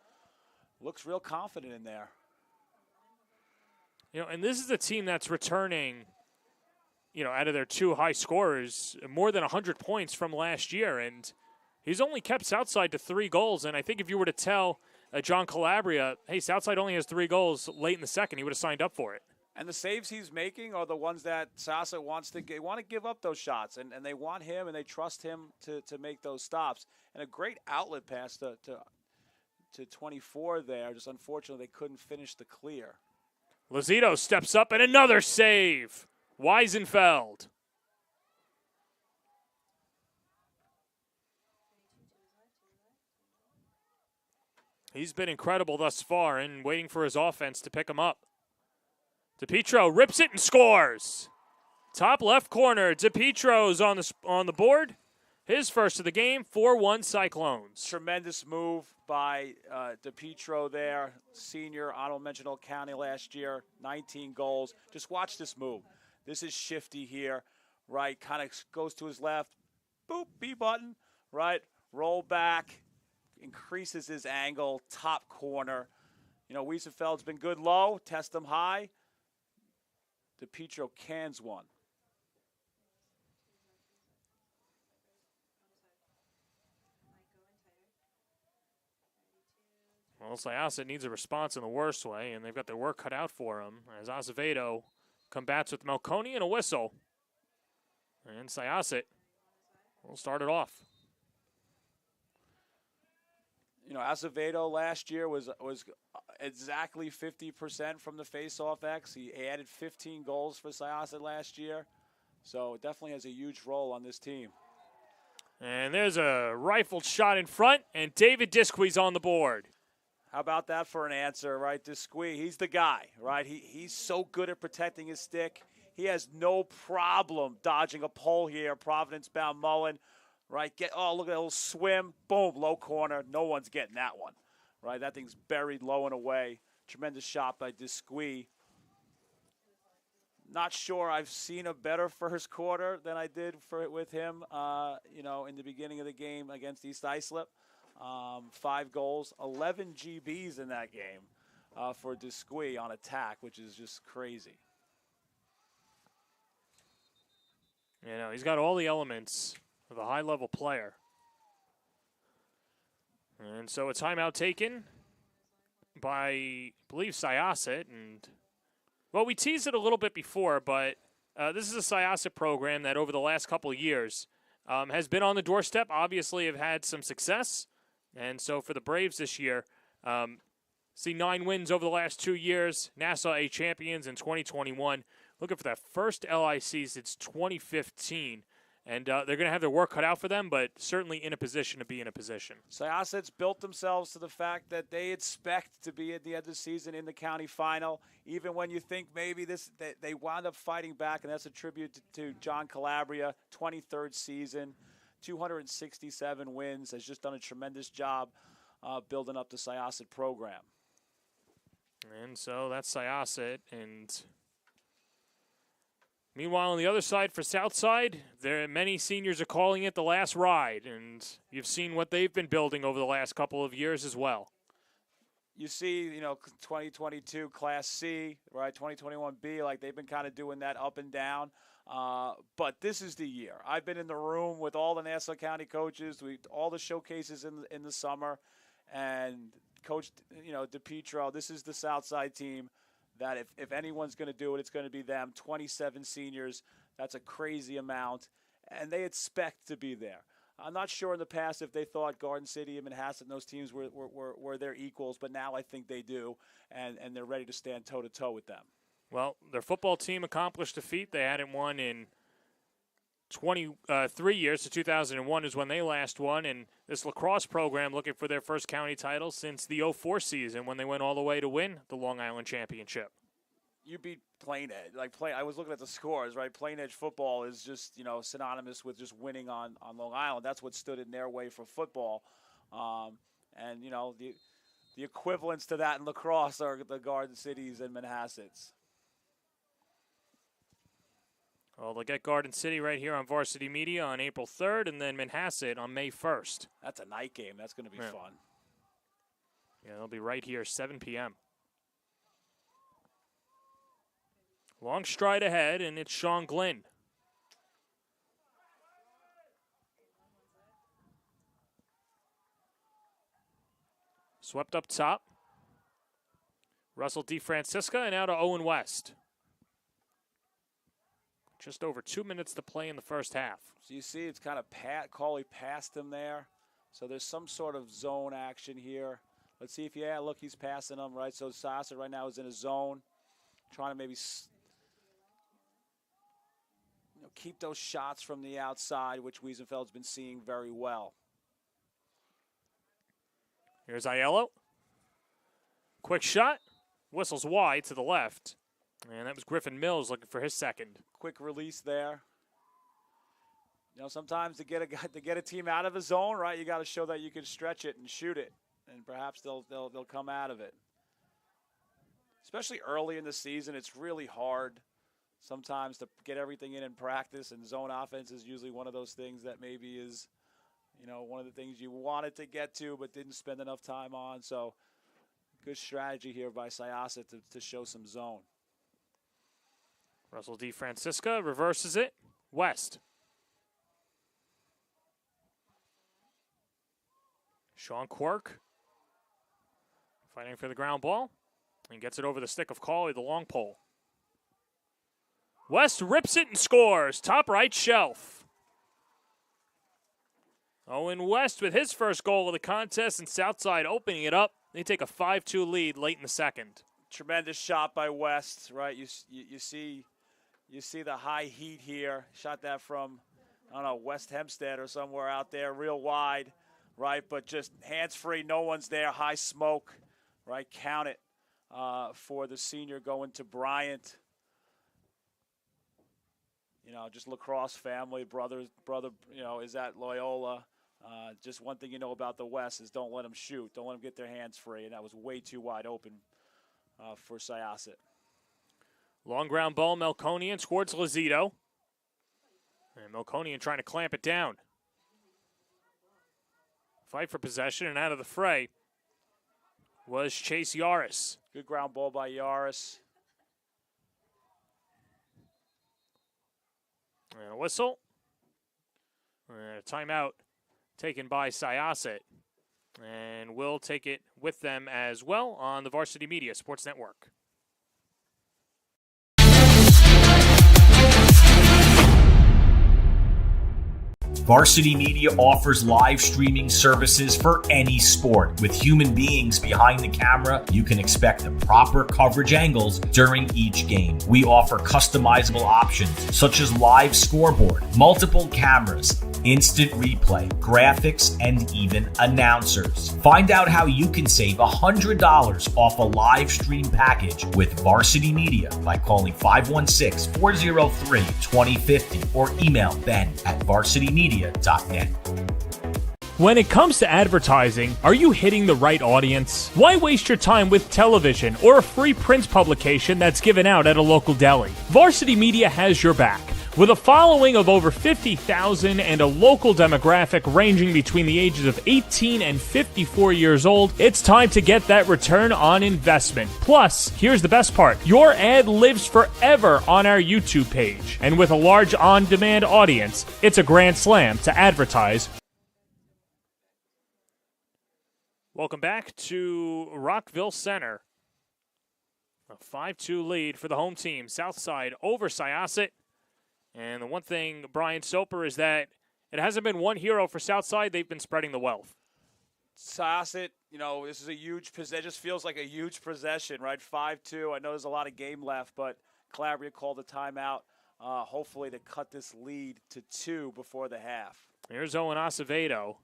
Looks real confident in there. And this is a team that's returning, out of their 2 high scorers, more than 100 points from last year. And he's only kept Southside to 3 goals. And I think if you were to tell John Calabria, hey, Southside only has 3 goals late in the second, he would have signed up for it. And the saves he's making are the ones that Syosset wants to get. Want to give up those shots, and they want him, and they trust him to make those stops. And a great outlet pass to 24 there. Just unfortunately, they couldn't finish the clear. Lozito steps up, and another save. Weisenfeld. He's been incredible thus far and waiting for his offense to pick him up. DePietro rips it and scores. Top left corner, DePietro's on the board. His first of the game, 4-1 Cyclones. Tremendous move by DePietro there. Senior, honorable mention Old County last year, 19 goals. Just watch this move. This is shifty here, right? Kind of goes to his left. Boop, B button, right? Roll back, increases his angle, top corner. Wiesenfeld's been good low, test him high. DePietro cans one. Well, Syosset needs a response in the worst way, and they've got their work cut out for them as Azevedo combats with Malconi and a whistle. And Syosset will start it off. Azevedo last year was exactly 50% from the faceoff X. He added 15 goals for Syosset last year. So it definitely has a huge role on this team. And there's a rifled shot in front, and David Disque's on the board. How about that for an answer, right? Disque, he's the guy, right? He's so good at protecting his stick. He has no problem dodging a pole here, Providence-bound Mullen, right? Look at that little swim, boom, low corner. No one's getting that one, right? That thing's buried low and away. Tremendous shot by Disque. Not sure I've seen a better first quarter than I did with him, in the beginning of the game against East Islip. 5 goals, 11 GBs in that game for Disque on attack, which is just crazy. He's got all the elements of a high-level player. And so a timeout taken by, I believe, Syosset. And, well, we teased it a little bit before, but this is a Syosset program that over the last couple of years has been on the doorstep, obviously have had some success. And so for the Braves this year, see 9 wins over the last 2 years, Nassau A champions in 2021. Looking for that first LIC since 2015. And they're going to have their work cut out for them, but certainly in a position to be in a position. Syosset's built themselves to the fact that they expect to be at the end of the season in the county final, even when you think maybe they wound up fighting back, and that's a tribute to John Calabria, 23rd season, 267 wins, has just done a tremendous job building up the Syosset program. And so that's Syosset, and meanwhile, on the other side for Southside, many seniors are calling it the last ride, and you've seen what they've been building over the last couple of years as well. You see, 2022 Class C, right, 2021 B, like they've been kind of doing that up and down. But this is the year. I've been in the room with all the Nassau County coaches, all the showcases in the summer, and Coach, DePietro, this is the Southside team that if anyone's going to do it, it's going to be them. 27 seniors, that's a crazy amount, and they expect to be there. I'm not sure in the past if they thought Garden City and Manhasset and those teams were their equals, but now I think they do, and they're ready to stand toe-to-toe with them. Well, their football team accomplished a feat. They hadn't won in 23 years. So 2001 is when they last won, and this lacrosse program looking for their first county title since the 04 season when they went all the way to win the Long Island Championship. You beat Plain Edge. I was looking at the scores, right? Plain Edge football is just, synonymous with just winning on Long Island. That's what stood in their way for football. And the equivalents to that in lacrosse are the Garden Cities and Manhassets. Well, they'll get Garden City right here on Varsity Media on April 3rd, and then Manhasset on May 1st. That's a night game. That's going to be fun. Yeah, they'll be right here, 7 p.m. Long stride ahead, and it's Sean Glynn. Swept up top. Russell DeFrancisca, and out to Owen West. Just over 2 minutes to play in the first half. So you see it's kind of Cauley passed him there. So there's some sort of zone action here. Let's see if, look, he's passing him, right? So Syosset right now is in a zone, trying to maybe keep those shots from the outside, which Wiesenfeld's been seeing very well. Here's Aiello. Quick shot. Whistles wide to the left. And that was Griffin Mills looking for his second. Quick release there. Sometimes to get a team out of a zone, right, you got to show that you can stretch it and shoot it, and perhaps they'll come out of it. Especially early in the season, it's really hard sometimes to get everything in practice, and zone offense is usually one of those things that maybe is, one of the things you wanted to get to but didn't spend enough time on. So good strategy here by Syosset to show some zone. Russell DeFrancisca reverses it. West. Sean Quirk fighting for the ground ball and gets it over the stick of Cauley, the long pole. West rips it and scores. Top right shelf. Owen West with his first goal of the contest, and Southside opening it up. They take a 5-2 lead late in the second. Tremendous shot by West, right? You see the high heat here. Shot that from, West Hempstead or somewhere out there, real wide, right? But just hands-free, no one's there, high smoke, right? Count it for the senior going to Bryant. Just lacrosse family, brother, is at Loyola. Just one thing about the West is don't let them shoot. Don't let them get their hands free, and that was way too wide open for Syosset. Long ground ball, Melkonian towards Lazito. And Melkonian trying to clamp it down. Fight for possession, and out of the fray was Chase Yaris. Good ground ball by Yaris. And a whistle. And a timeout taken by Syosset. And we'll take it with them as well on the Varsity Media Sports Network. Varsity Media offers live streaming services for any sport. With human beings behind the camera, you can expect the proper coverage angles during each game. We offer customizable options such as live scoreboard, multiple cameras, instant replay, graphics, and even announcers. Find out how you can save $100 off a live stream package with Varsity Media by calling 516-403-2050 or email ben@varsitymedia.net. When it comes to advertising, are you hitting the right audience? Why waste your time with television or a free print publication that's given out at a local deli? Varsity Media has your back. With a following of over 50,000 and a local demographic ranging between the ages of 18 and 54 years old, it's time to get that return on investment. Plus, here's the best part. Your ad lives forever on our YouTube page. And with a large on-demand audience, it's a grand slam to advertise. Welcome back to Rockville Center. A 5-2 lead for the home team. Southside over Syosset. And the one thing, Brian Soper, is that it hasn't been one hero for Southside. They've been spreading the wealth. Syosset, this is a huge possession. It just feels like a huge possession, right? 5-2. I know there's a lot of game left, but Calabria called a timeout, hopefully to cut this lead to 2 before the half. Here's Owen Acevedo.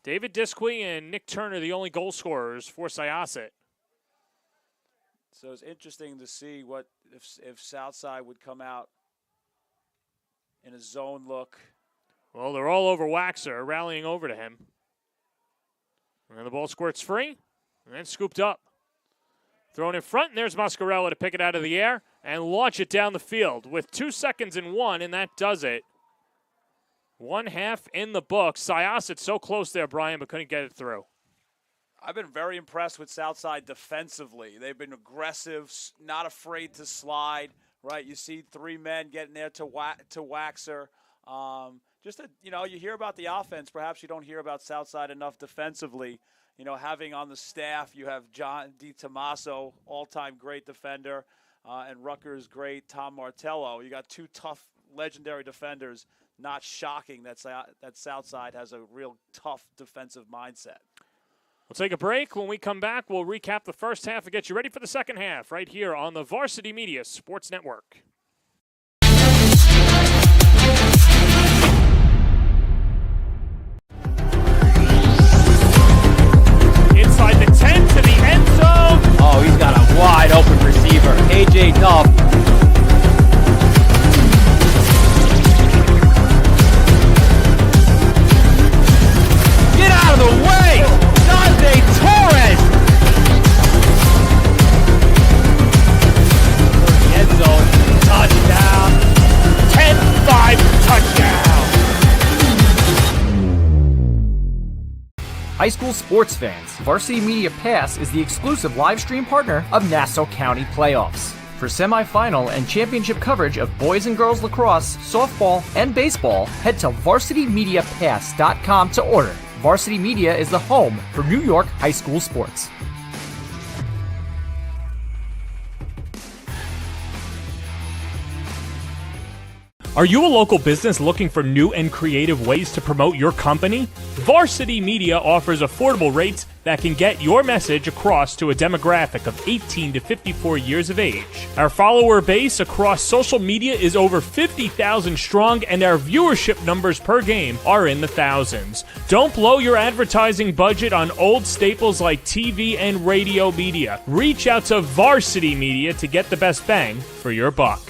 David Disque and Nick Turner, the only goal scorers for Syosset. So it's interesting to see what if Southside would come out in a zone look. Well, they're all over Waxer, rallying over to him. And the ball squirts free, and then scooped up. Thrown in front, and there's Mascarella to pick it out of the air and launch it down the field with 2 seconds and 1, and that does it. 1 half in the books. Syosset so close there, Brian, but couldn't get it through. I've been very impressed with Southside defensively. They've been aggressive, not afraid to slide. Right, you see 3 men getting there to Waxer. You hear about the offense. Perhaps you don't hear about Southside enough defensively. Having on the staff, you have John DiTomaso, all-time great defender, and Rutgers great Tom Martello. You got 2 tough, legendary defenders. Not shocking that Southside has a real tough defensive mindset. We'll take a break. When we come back, we'll recap the first half and get you ready for the second half right here on the Varsity Media Sports Network. Inside the 10 to the end zone. Oh, he's got a wide open receiver. AJ Duff. Get out of the way! Dante Torres! End zone, touchdown. 10-5 touchdown. High school sports fans, Varsity Media Pass is the exclusive live stream partner of Nassau County Playoffs. For semifinal and championship coverage of boys and girls lacrosse, softball, and baseball, head to varsitymediapass.com to order. Varsity Media is the home for New York high school sports. Are you a local business looking for new and creative ways to promote your company? Varsity Media offers affordable rates that can get your message across to a demographic of 18 to 54 years of age. Our follower base across social media is over 50,000 strong, and our viewership numbers per game are in the thousands. Don't blow your advertising budget on old staples like TV and radio media. Reach out to Varsity Media to get the best bang for your buck.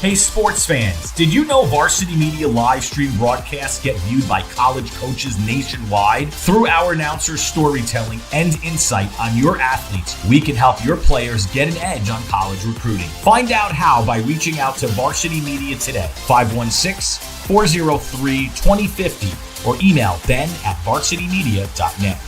Hey sports fans, did you know Varsity Media live stream broadcasts get viewed by college coaches nationwide? Through our announcers' storytelling and insight on your athletes, we can help your players get an edge on college recruiting. Find out how by reaching out to Varsity Media today, 516-403-2050, or email ben@varsitymedia.net.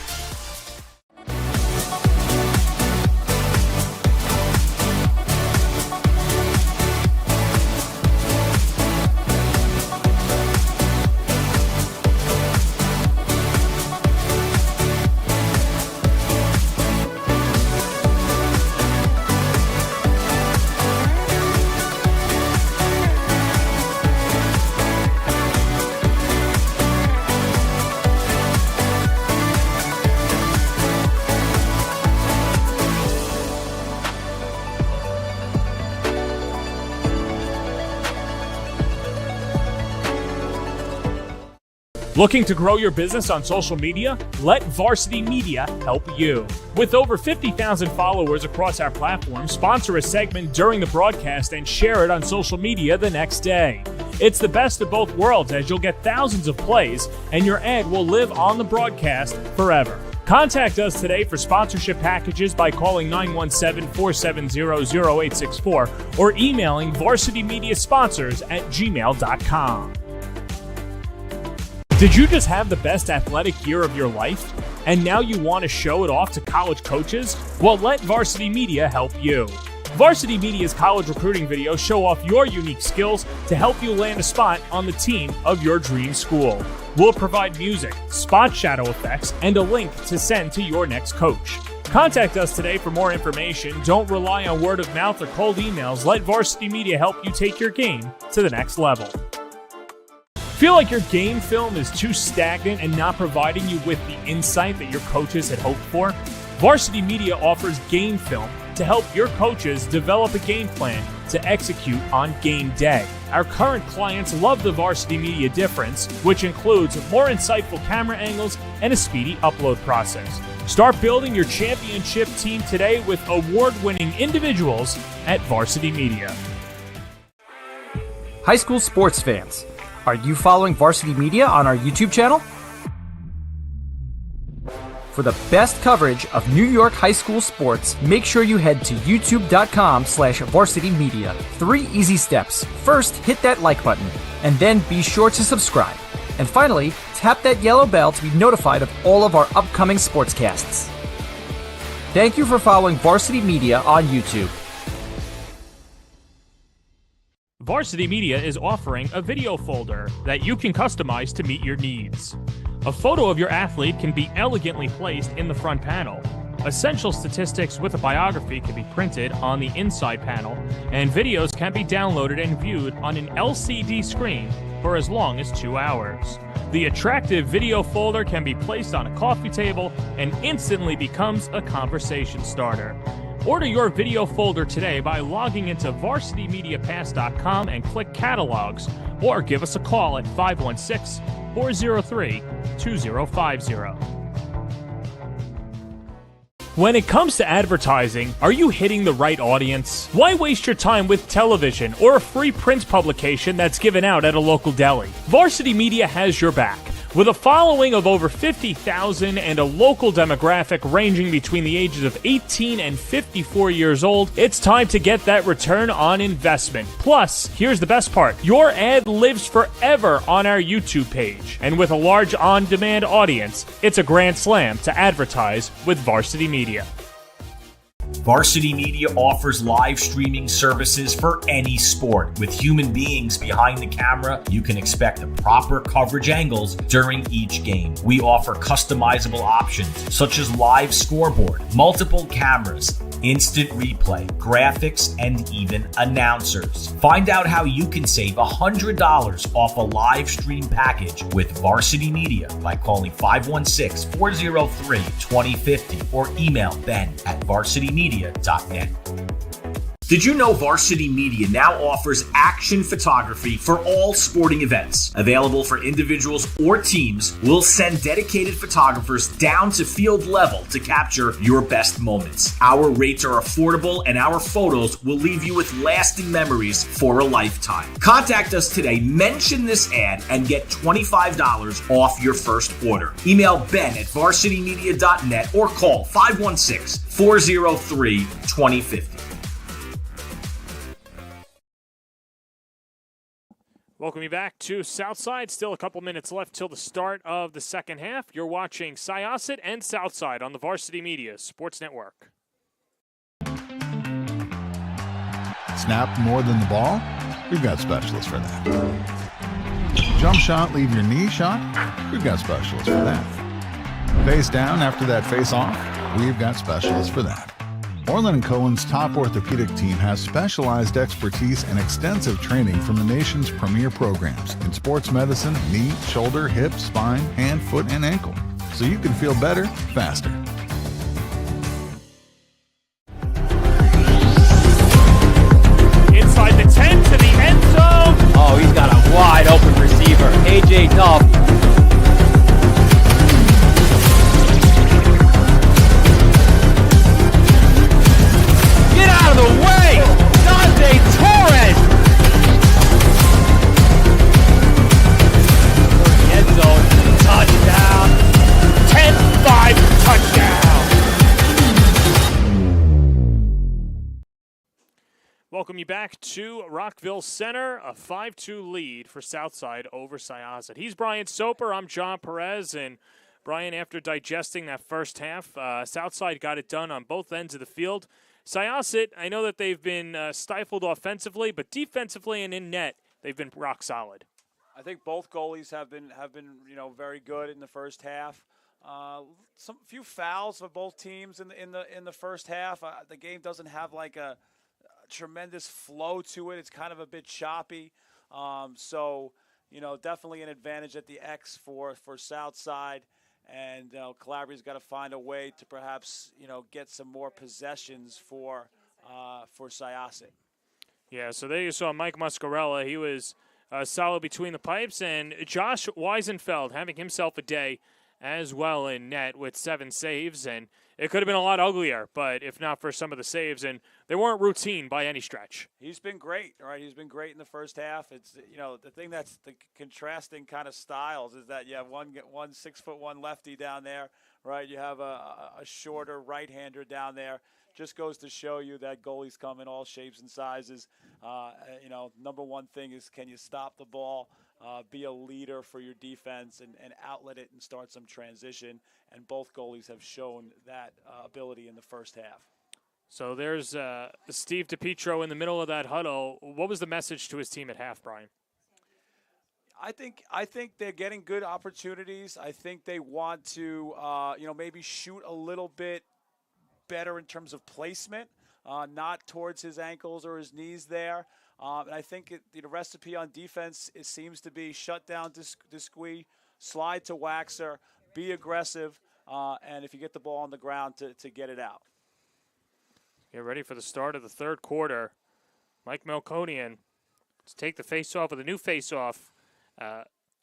Looking to grow your business on social media? Let Varsity Media help you. With over 50,000 followers across our platform, sponsor a segment during the broadcast and share it on social media the next day. It's the best of both worlds, as you'll get thousands of plays and your ad will live on the broadcast forever. Contact us today for sponsorship packages by calling 917-470-0864 or emailing varsitymediasponsors@gmail.com. Did you just have the best athletic year of your life? And now you want to show it off to college coaches? Well, let Varsity Media help you. Varsity Media's college recruiting videos show off your unique skills to help you land a spot on the team of your dream school. We'll provide music, spot shadow effects, and a link to send to your next coach. Contact us today for more information. Don't rely on word of mouth or cold emails. Let Varsity Media help you take your game to the next level. Feel like your game film is too stagnant and not providing you with the insight that your coaches had hoped for? Varsity Media offers game film to help your coaches develop a game plan to execute on game day. Our current clients love the Varsity Media difference, which includes more insightful camera angles and a speedy upload process. Start building your championship team today with award-winning individuals at Varsity Media. High school sports fans, are you following Varsity Media on our YouTube channel? For the best coverage of New York high school sports, make sure you head to youtube.com/varsitymedia. 3 easy steps. First, hit that like button, and then be sure to subscribe. And finally, tap that yellow bell to be notified of all of our upcoming sportscasts. Thank you for following Varsity Media on YouTube. Varsity Media is offering a video folder that you can customize to meet your needs. A photo of your athlete can be elegantly placed in the front panel. Essential statistics with a biography can be printed on the inside panel, and videos can be downloaded and viewed on an LCD screen for as long as 2 hours. The attractive video folder can be placed on a coffee table and instantly becomes a conversation starter. Order your video folder today by logging into varsitymediapass.com and click Catalogs, or give us a call at 516-403-2050. When it comes to advertising, are you hitting the right audience? Why waste your time with television or a free print publication that's given out at a local deli? Varsity Media has your back. With a following of over 50,000 and a local demographic ranging between the ages of 18 and 54 years old, it's time to get that return on investment. Plus, here's the best part. Your ad lives forever on our YouTube page. And with a large on-demand audience, it's a grand slam to advertise with Varsity Media. Varsity Media offers live streaming services for any sport. With human beings behind the camera, you can expect the proper coverage angles during each game. We offer customizable options such as live scoreboard, multiple cameras, instant replay, graphics, and even announcers. Find out how you can save $100 off a live stream package with Varsity Media by calling 516-403-2050 or email ben@varsitymedia.net. Did you know Varsity Media now offers action photography for all sporting events? Available for individuals or teams, we'll send dedicated photographers down to field level to capture your best moments. Our rates are affordable and our photos will leave you with lasting memories for a lifetime. Contact us today, mention this ad, and get $25 off your first order. Email ben@varsitymedia.net or call 516-403-2050. Welcome you back to Southside. Still a couple minutes left till the start of the second half. You're watching Syosset and Southside on the Varsity Media Sports Network. Snap more than the ball? We've got specialists for that. Jump shot, leave your knee shot? We've got specialists for that. Face down after that face off? We've got specialists for that. Orland & Cohen's top orthopedic team has specialized expertise and extensive training from the nation's premier programs in sports medicine, knee, shoulder, hip, spine, hand, foot, and ankle, so you can feel better, faster. Inside the 10 to the end zone. Oh, he's got a wide open receiver. A.J. Duff. Out of the way, Dante Torres. End zone, touchdown. 10-5 touchdown. Welcome you back to Rockville Center. A 5-2 lead for Southside over Syosset. He's Brian Soper. I'm John Perez. And Brian, after digesting that first half, Southside got it done on both ends of the field. Syosset, I know that they've been stifled offensively, but defensively and in net, they've been rock solid. I think both goalies have been very good in the first half. Some few fouls for both teams in the first half. The game doesn't have like a tremendous flow to it. It's kind of a bit choppy. So definitely an advantage at the X for Southside. And Calabria's got to find a way to perhaps get some more possessions for Syosset. Yeah, so there you saw Mike Muscarella. He was solid between the pipes, and Josh Weisenfeld having himself a day as well in net with 7 saves, and it could have been a lot uglier, but if not for some of the saves, and they weren't routine by any stretch. He's been great, right? He's been great in the first half. It's the thing that's the contrasting kind of styles is that you have one 6'1" lefty down there, right? You have a shorter right-hander down there. Just goes to show you that goalies come in all shapes and sizes. Number one thing is, can you stop the ball? Be a leader for your defense and outlet it and start some transition. And both goalies have shown that ability in the first half. So there's Steve DiPietro in the middle of that huddle. What was the message to his team at half, Brian? I think they're getting good opportunities. I think they want to maybe shoot a little bit better in terms of placement, not towards his ankles or his knees there. And I think the recipe on defense seems to be shut down Disque, slide to Waxer, be aggressive, and if you get the ball on the ground, to get it out. Get ready for the start of the third quarter. Mike Melkonian to take the face-off with a new face-off.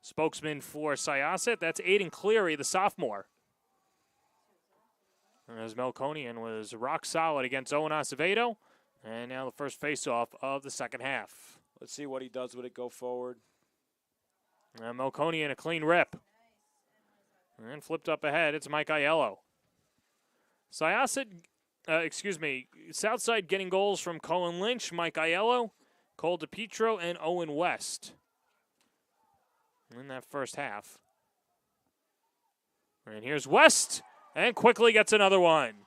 Spokesman for Syosset, that's Aiden Cleary, the sophomore. As Melkonian was rock solid against Owen Acevedo. And now the first face-off of the second half. Let's see what he does with it go forward. Melkonian, a clean rip. And flipped up ahead, it's Mike Aiello. Southside getting goals from Colin Lynch, Mike Aiello, Cole DiPietro, and Owen West in that first half. And here's West, and quickly gets another one.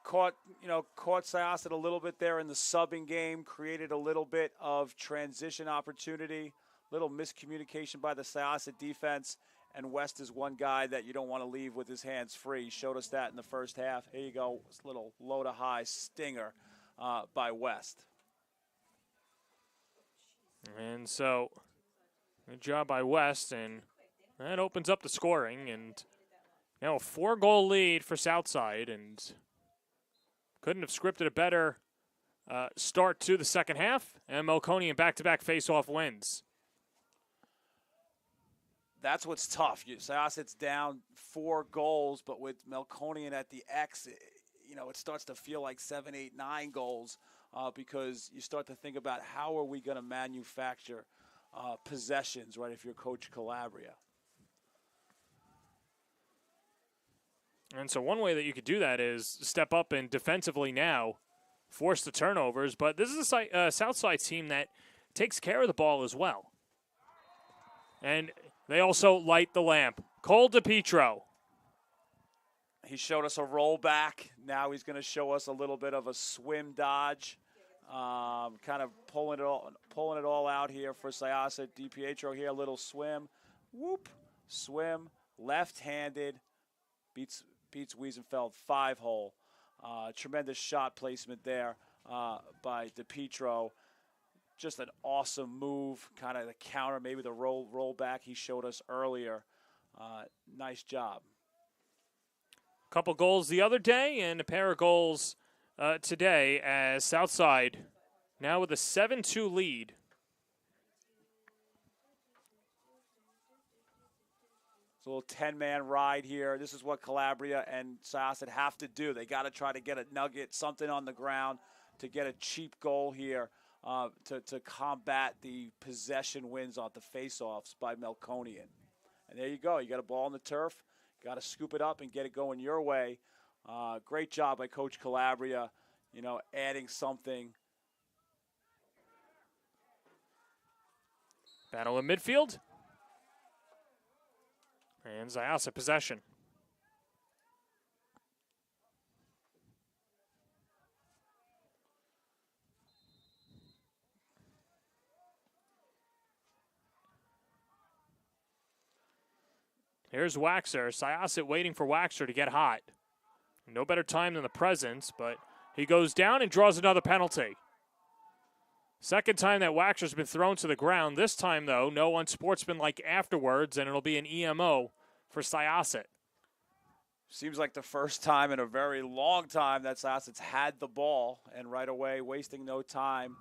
Caught Syosset a little bit there in the subbing game, created a little bit of transition opportunity, little miscommunication by the Syosset defense, and West is one guy that you don't want to leave with his hands free. He showed us that in the first half. Here you go, this little low to high stinger by West. And so, good job by West, and that opens up the scoring, and now a 4-goal lead for Southside, and couldn't have scripted a better start to the second half, and Melkonian back-to-back face-off wins. That's what's tough. Syosset's down 4 goals, but with Melkonian at the X, it starts to feel like 7, 8, 9 goals because you start to think about how are we going to manufacture possessions, right, if you're Coach Calabria. And so one way that you could do that is step up and defensively now force the turnovers. But this is a Southside team that takes care of the ball as well. And they also light the lamp. Cole DePietro. He showed us a rollback. Now he's going to show us a little bit of a swim dodge. Kind of pulling it all out here for Syosset. DiPietro here, a little swim. Whoop. Swim. Left-handed. Beats Wiesenfeld 5-hole. Tremendous shot placement there by DePietro. Just an awesome move, kind of the counter, maybe the roll back he showed us earlier. Nice job. Couple goals the other day and a pair of goals today as Southside now with a 7-2 lead. It's a little 10-man ride here. This is what Calabria and Syosset have to do. They got to try to get a nugget, something on the ground to get a cheap goal here to combat the possession wins off the face-offs by Melkonian. And there you go. You got a ball on the turf. Got to scoop it up and get it going your way. Great job by Coach Calabria, adding something. Battle in midfield. And Syosset possession. Here's Waxer. Syosset waiting for Waxer to get hot. No better time than the presence, but he goes down and draws another penalty. Second time that Waxer's been thrown to the ground. This time, though, no unsportsmanlike afterwards, and it'll be an EMO for Syosset. Seems like the first time in a very long time that Syosset's had the ball, and right away, wasting no time.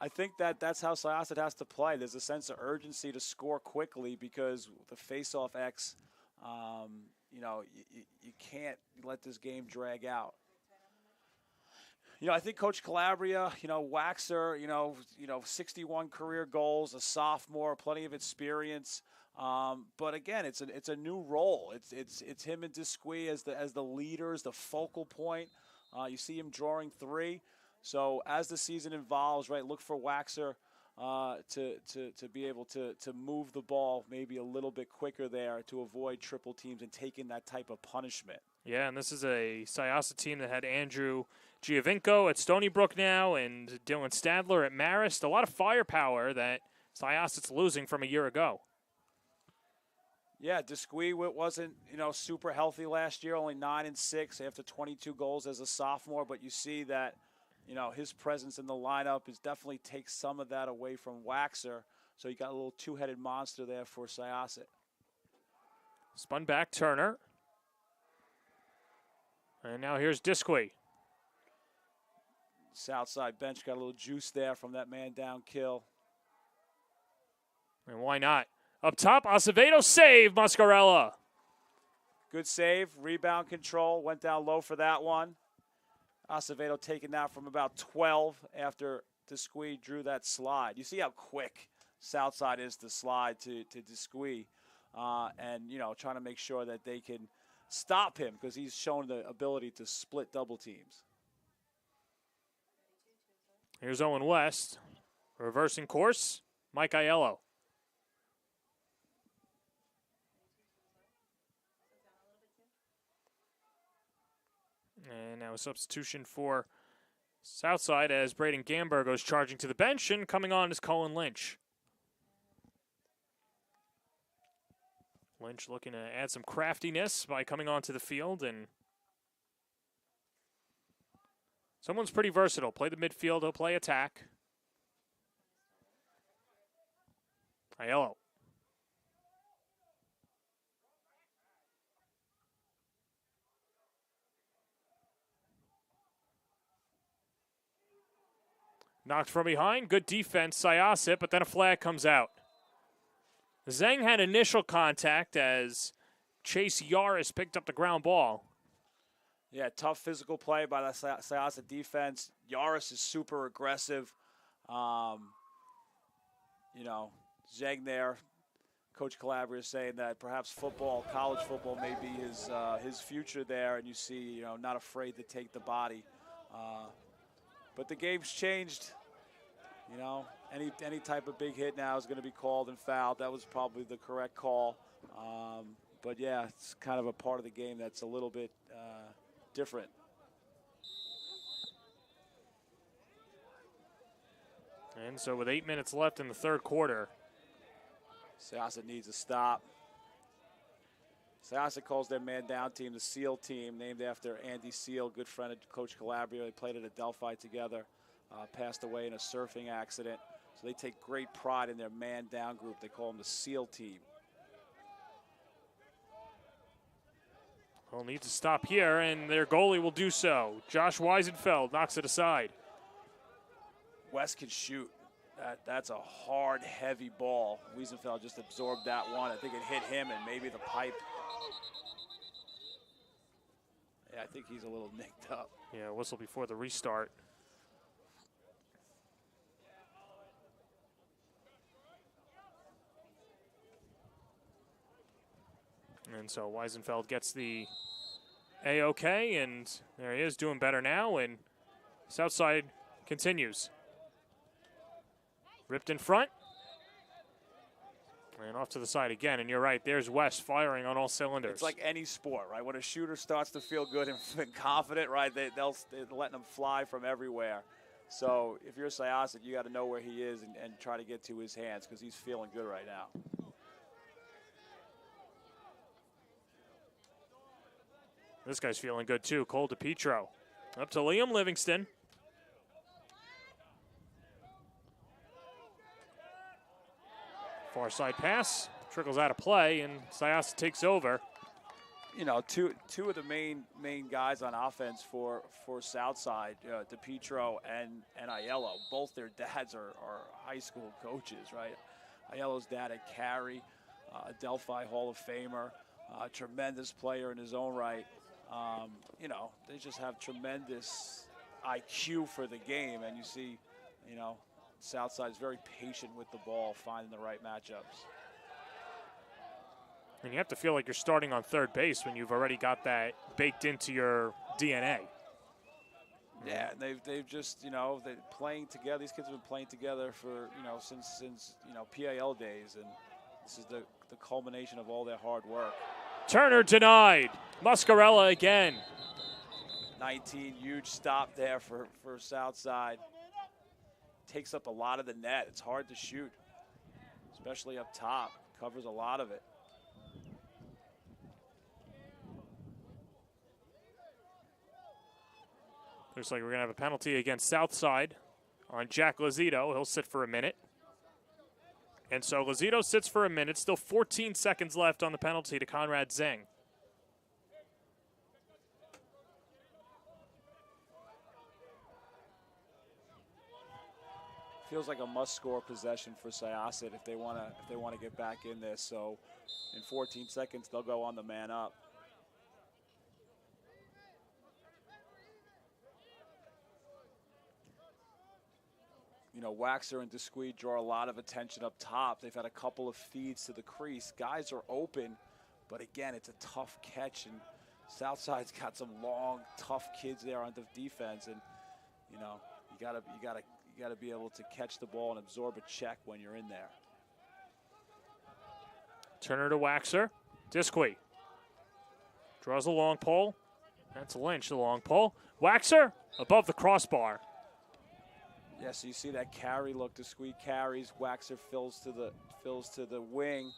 I think that's how Syosset has to play. There's a sense of urgency to score quickly because the face-off X, you can't let this game drag out. I think Coach Calabria, Waxer, 61 career goals, a sophomore, plenty of experience. But again, it's a new role. It's him and Disque as the leaders, the focal point. You see him drawing 3. So as the season evolves, right, look for Waxer to be able to move the ball maybe a little bit quicker there to avoid triple teams and taking that type of punishment. Yeah, and this is a Syosset team that had Andrew Giovinco at Stony Brook now and Dylan Stadler at Marist. A lot of firepower that Syosset's losing from a year ago. Yeah, Disque wasn't, super healthy last year, only 9-6 after 22 goals as a sophomore, but you see that his presence in the lineup is definitely takes some of that away from Waxer. So you got a little two-headed monster there for Syosset. Spun back, Turner. And now here's Disque. Southside bench got a little juice there from that man down kill. And why not? Up top, Acevedo save, Mascarella. Good save, rebound control, went down low for that one. Acevedo taking that from about 12 after Disque drew that slide. You see how quick Southside is to slide to Disque. And, trying to make sure that they can stop him because he's shown the ability to split double teams. Here's Owen West. Reversing course, Mike Aiello. And now a substitution for Southside as Braden Gamberg goes charging to the bench, and coming on is Colin Lynch. Lynch looking to add some craftiness by coming onto the field, and someone's pretty versatile. Play the midfield, he'll play attack. Aiello. Knocked from behind. Good defense, Syosset, but then a flag comes out. Zhang had initial contact as Chase Yaris picked up the ground ball. Yeah, tough physical play by the Syosset defense. Yaris is super aggressive. You know, Zhang there, Coach Calabria saying that perhaps football, college football, may be his future there, and you see, you know, not afraid to take the body. But the game's changed. You know, any type of big hit now is going to be called and fouled. That was probably the correct call. But yeah, it's kind of a part of the game that's a little bit different. And so with 8 minutes left in the third quarter, Syosset needs a stop. Syosset calls their man-down team the SEAL team, named after Andy Seal, good friend of Coach Calabria. They played at Adelphi together, passed away in a surfing accident. So they take great pride in their man-down group. They call them the SEAL team. Well, needs to stop here, and their goalie will do so. Josh Weisenfeld knocks it aside. West can shoot. That's a hard, heavy ball. Wiesenfeld just absorbed that one. I think it hit him and maybe the pipe. Yeah, I think he's a little nicked up. Yeah, whistle before the restart. And so Weisenfeld gets the A-OK, and there he is, doing better now, and Southside continues. Ripped in front. And off to the side again, and you're right, there's West firing on all cylinders. It's like any sport, right? When a shooter starts to feel good and confident, right, they're letting them fly from everywhere. So if you're Syosset, you got to know where he is and try to get to his hands because he's feeling good right now. This guy's feeling good too. Cole DePietro. Up to Liam Livingston. Far side pass. Trickles out of play, and Syosset takes over. You know, two of the main guys on offense for Southside, DePietro and Aiello. Both their dads are high school coaches, right? Aiello's dad at Cary, a Delphi Hall of Famer, a tremendous player in his own right. You know, they just have tremendous IQ for the game, and you see, you know, Southside's very patient with the ball, finding the right matchups. And you have to feel like you're starting on third base when you've already got that baked into your DNA. Yeah, and they've just, you know, they're playing together. These kids have been playing together for, you know, since you know, PAL days, and this is the culmination of all their hard work. Turner denied. Muscarella again. 19, huge stop there for Southside. Takes up a lot of the net. It's hard to shoot, especially up top. Covers a lot of it. Looks like we're going to have a penalty against Southside on Jack Lazito. He'll sit for a minute. And so Lazito sits for a minute. Still 14 seconds left on the penalty to Conrad Zeng. Feels like a must-score possession for Syosset if they want to get back in this. So in 14 seconds, they'll go on the man up. You know, Waxer and Disque draw a lot of attention up top. They've had a couple of feeds to the crease. Guys are open, but again, it's a tough catch, and Southside's got some long, tough kids there on the defense, and you know, you gotta be able to catch the ball and absorb a check when you're in there. Turner to Waxer. Disque draws a long pole. That's Lynch, the long pole. Waxer above the crossbar. Yeah, so you see that carry look. Disque carries. Waxer fills to the wing.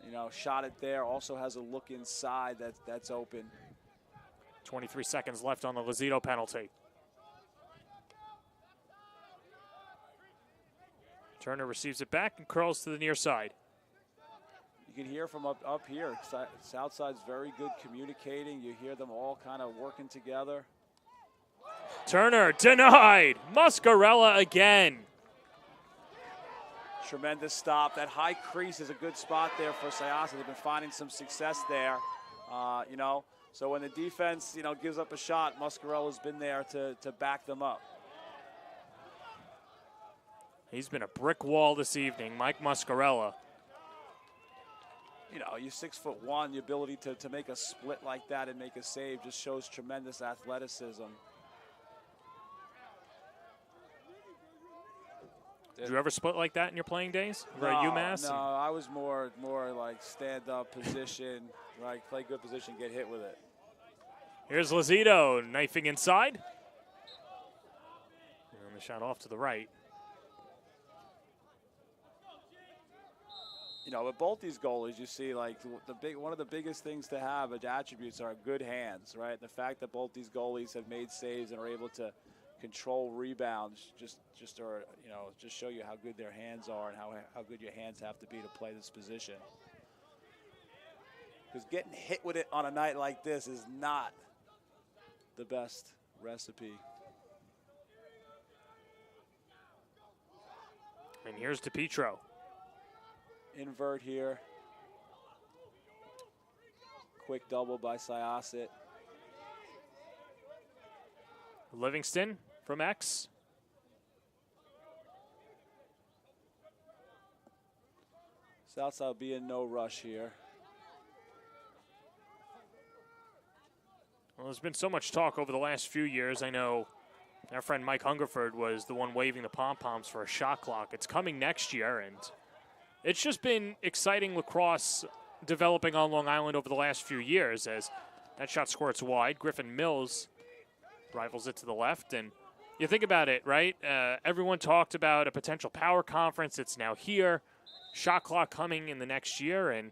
You know, shot it there. Also has a look inside that's open. 23 seconds left on the Lazito penalty. Turner receives it back and curls to the near side. You can hear from up here. Southside's very good communicating. You hear them all kind of working together. Turner denied. Muscarella again. Tremendous stop. That high crease is a good spot there for Syosset. They've been finding some success there, you know. So when the defense, you know, gives up a shot, Muscarella's been there to back them up. He's been a brick wall this evening, Mike Muscarella. You know, you're 6'1", the ability to make a split like that and make a save just shows tremendous athleticism. Did you ever split like that in your playing days? No, at UMass? No, I was more like stand-up position, right? Play good position, get hit with it. Here's Lazito knifing inside. And the shot off to the right. You know, with both these goalies, you see like one of the biggest things to have as attributes are good hands, right? The fact that both these goalies have made saves and are able to control rebounds just are, you know, just show you how good their hands are and how good your hands have to be to play this position. Because getting hit with it on a night like this is not the best recipe. And here's DePietro. Invert here. Quick double by Syosset. Livingston from X. Southside will be in no rush here. Well, there's been so much talk over the last few years. I know our friend Mike Hungerford was the one waving the pom-poms for a shot clock. It's coming next year, and it's just been exciting lacrosse developing on Long Island over the last few years as that shot squirts wide. Griffin Mills rivals it to the left, and you think about it, right? Everyone talked about a potential power conference. It's now here. Shot clock coming in the next year, and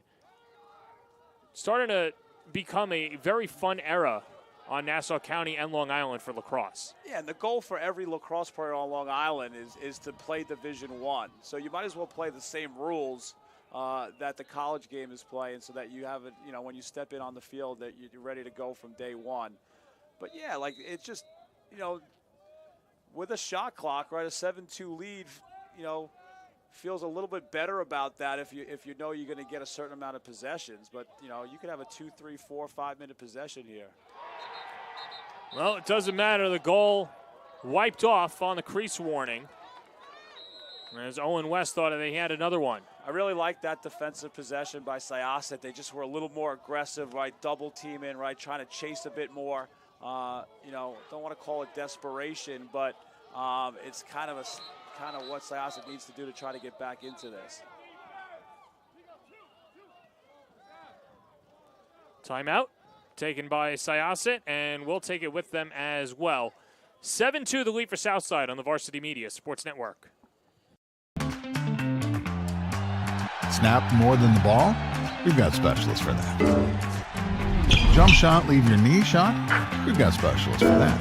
starting to become a very fun era on Nassau County and Long Island for lacrosse. Yeah, and the goal for every lacrosse player on Long Island is to play Division I. So you might as well play the same rules that the college game is playing, so that you have it, you know, when you step in on the field, that you're ready to go from day one. But yeah, like it's just, you know, with a shot clock, right, a 7-2 lead, you know, feels a little bit better about that if you know you're going to get a certain amount of possessions. But, you know, you could have a 2, 3, 4, 5 minute possession here. Well, it doesn't matter. The goal wiped off on the crease warning, as Owen West thought they had another one. I really like that defensive possession by Syosset. They just were a little more aggressive, right, double teaming, right, trying to chase a bit more. You know, don't want to call it desperation, but it's kind of what Syosset needs to do to try to get back into this. Timeout taken by Syosset, and we'll take it with them as well. 7-2 the lead for Southside on the Varsity Media Sports Network. Snap more than the ball? We've got specialists for that. Jump shot, leave your knee shot? We've got specialists for that.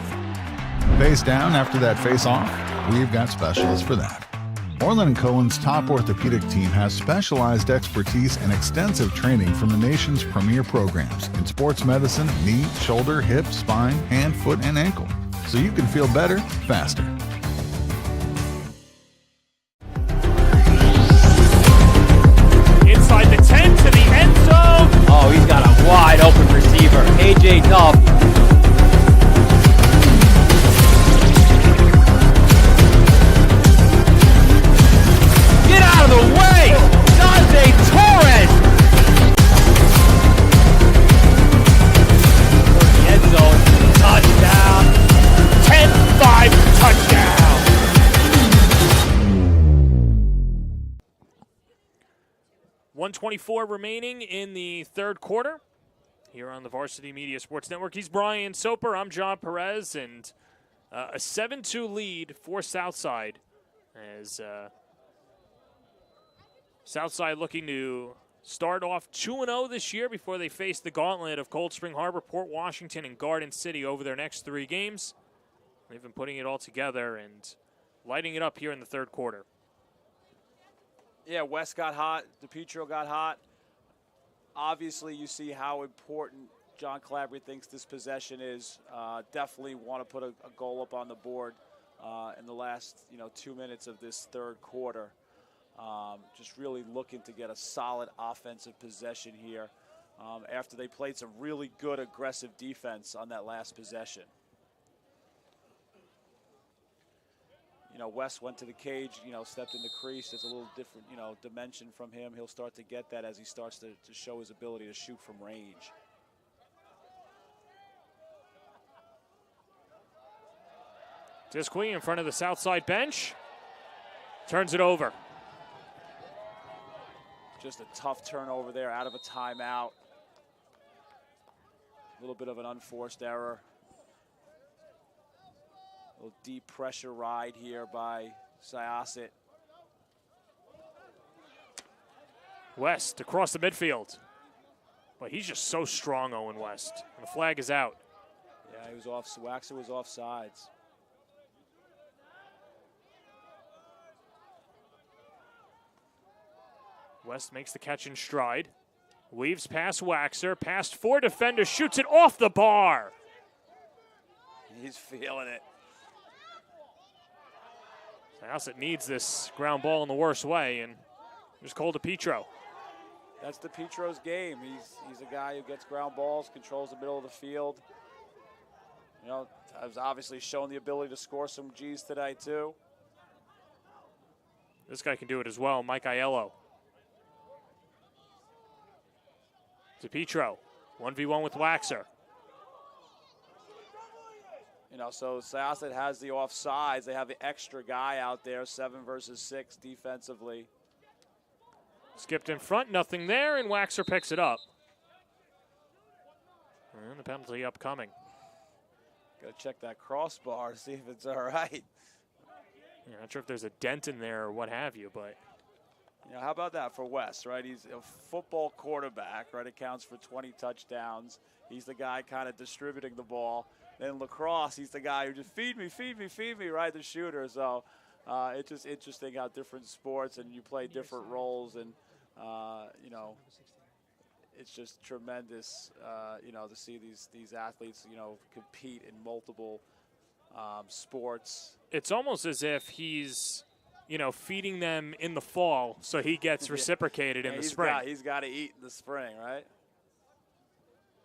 Face down after that face-off? We've got specialists for that. Orland & Cohen's top orthopedic team has specialized expertise and extensive training from the nation's premier programs in sports medicine, knee, shoulder, hip, spine, hand, foot, and ankle. So you can feel better, faster. Inside the 10 to the end zone. Oh, he's got a wide open receiver. AJ Duff. Get out of the way! Dante Torres! The end zone. Touchdown. 10-5 touchdown. .124 remaining in the third quarter here on the Varsity Media Sports Network. He's Brian Soper. I'm John Perez, and a 7-2 lead for Southside as Southside looking to start off 2-0 this year before they face the gauntlet of Cold Spring Harbor, Port Washington, and Garden City over their next 3 games. They've been putting it all together and lighting it up here in the third quarter. Yeah, West got hot. DePietro got hot. Obviously, you see how important John Calabria thinks this possession is. Definitely want to put a goal up on the board in the last 2 minutes of this third quarter. Just really looking to get a solid offensive possession here after they played some really good aggressive defense on that last possession. West went to the cage, stepped in the crease. It's a little different, dimension from him. He'll start to get that as he starts to show his ability to shoot from range. Disque in front of the Southside bench. Turns it over. Just a tough turnover there out of a timeout. A little bit of an unforced error. A little deep pressure ride here by Syosset. West across the midfield. But he's just so strong, Owen West. And the flag is out. Yeah, he was off. Waxer was offsides. West makes the catch in stride. Weaves past Waxer, past 4 defenders, shoots it off the bar. He's feeling it. Syosset needs this ground ball in the worst way, and there's Cole DePietro. That's DePietro's game. He's a guy who gets ground balls, controls the middle of the field. Has obviously shown the ability to score some G's today too. This guy can do it as well, Mike Aiello. DePietro, 1v1 with Waxer. So Syosset has the offsides. They have the extra guy out there, 7 versus 6 defensively. Skipped in front, nothing there, and Waxer picks it up. And the penalty upcoming. Got to check that crossbar to see if it's all right. Yeah, not sure if there's a dent in there or what have you, but. How about that for West, right? He's a football quarterback, right? It counts for 20 touchdowns. He's the guy kind of distributing the ball. Then Lacrosse, he's the guy who just feed me, right? The shooter. So it's just interesting how different sports and you play different roles, and it's just tremendous, to see these athletes, compete in multiple sports. It's almost as if he's, feeding them in the fall so he gets reciprocated in the spring. He's got to eat in the spring, right?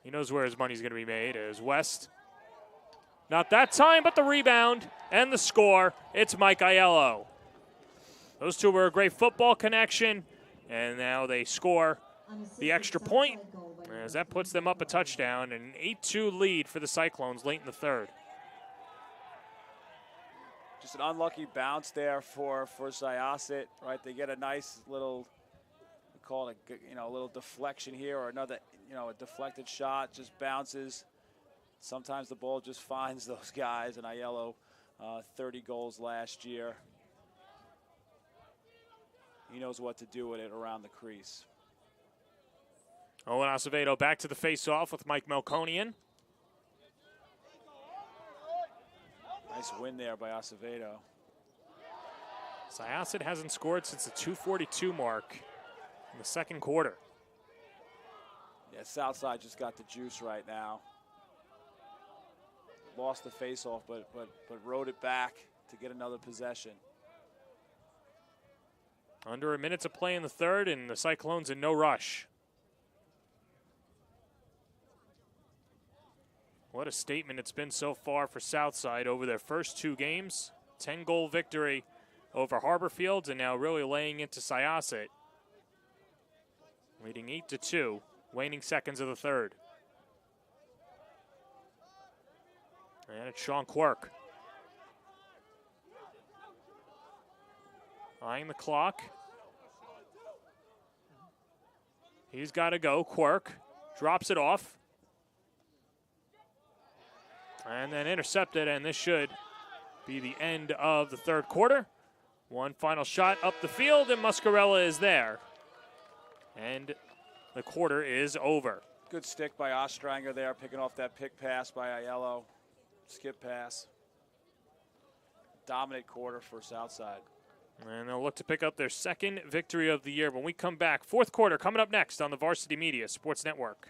He knows where his money's going to be made. As West. Not that time, but the rebound and the score. It's Mike Aiello. Those two were a great football connection, and now they score the extra point, as that puts them up a touchdown, and an 8-2 lead for the Cyclones late in the third. Just an unlucky bounce there for Syosset, right? They get a nice little, we call it a little deflection here, or another, a deflected shot, just bounces. Sometimes the ball just finds those guys, and Aiello, 30 goals last year. He knows what to do with it around the crease. Owen Acevedo back to the face-off with Mike Melkonian. Nice win there by Acevedo. Syosset hasn't scored since the 2:42 mark in the second quarter. Yeah, Southside just got the juice right now. Lost the face-off, but rode it back to get another possession. Under a minute to play in the third, and the Cyclones in no rush. What a statement it's been so far for Southside over their first 2 games. 10-goal victory over Harborfield, and now really laying into Syosset. Leading 8-2, waning seconds of the third. And it's Sean Quirk. Eyeing the clock. He's got to go. Quirk drops it off. And then intercepted, and this should be the end of the third quarter. One final shot up the field, and Muscarella is there. And the quarter is over. Good stick by Ostranger there, picking off that pick pass by Aiello. Skip pass. Dominant quarter for Southside. And they'll look to pick up their second victory of the year when we come back. Fourth quarter coming up next on the Varsity Media Sports Network.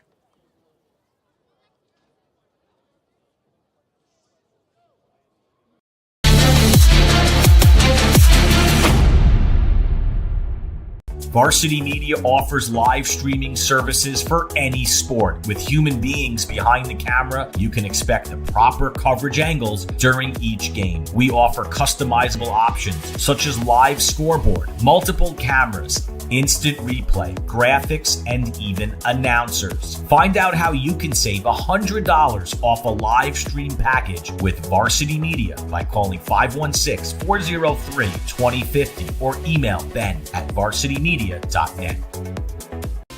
Varsity Media offers live streaming services for any sport. With human beings behind the camera, you can expect the proper coverage angles during each game. We offer customizable options such as live scoreboard, multiple cameras, instant replay, graphics, and even announcers. Find out how you can save $100 off a live stream package with Varsity Media by calling 516-403-2050 or email ben@varsitymedia.net.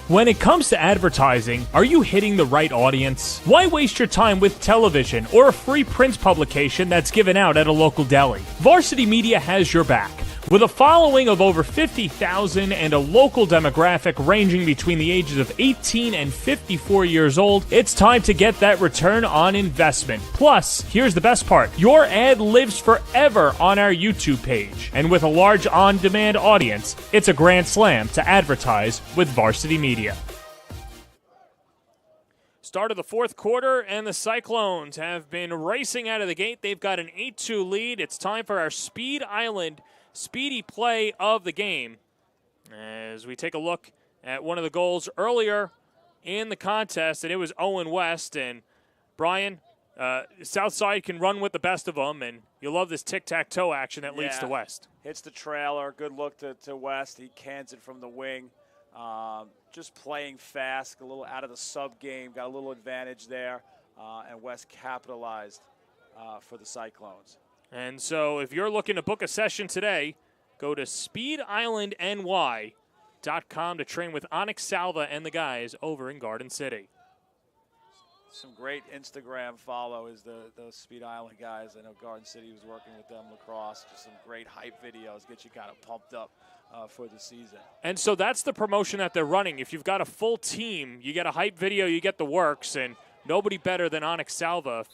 When it comes to advertising, are you hitting the right audience? Why waste your time with television or a free print publication that's given out at a local deli? Varsity Media has your back. With a following of over 50,000 and a local demographic ranging between the ages of 18 and 54 years old, it's time to get that return on investment. Plus, here's the best part. Your ad lives forever on our YouTube page. And with a large on-demand audience, it's a grand slam to advertise with Varsity Media. Start of the fourth quarter, and the Cyclones have been racing out of the gate. They've got an 8-2 lead. It's time for our Speed Island speedy play of the game as we take a look at one of the goals earlier in the contest, and it was Owen West. And Brian, Southside can run with the best of them, and you'll love this tic-tac-toe action that leads to West. Hits the trailer, good look to West. He cans it from the wing. Just playing fast, a little out of the sub game, got a little advantage there, and West capitalized for the Cyclones. And so if you're looking to book a session today, go to speedislandny.com to train with Onyx Salva and the guys over in Garden City. Some great Instagram follow is the Speed Island guys. I know Garden City was working with them, Lacrosse. Just some great hype videos, get you kind of pumped up for the season. And so that's the promotion that they're running. If you've got a full team, you get a hype video, you get the works, and nobody better than Onyx Salva,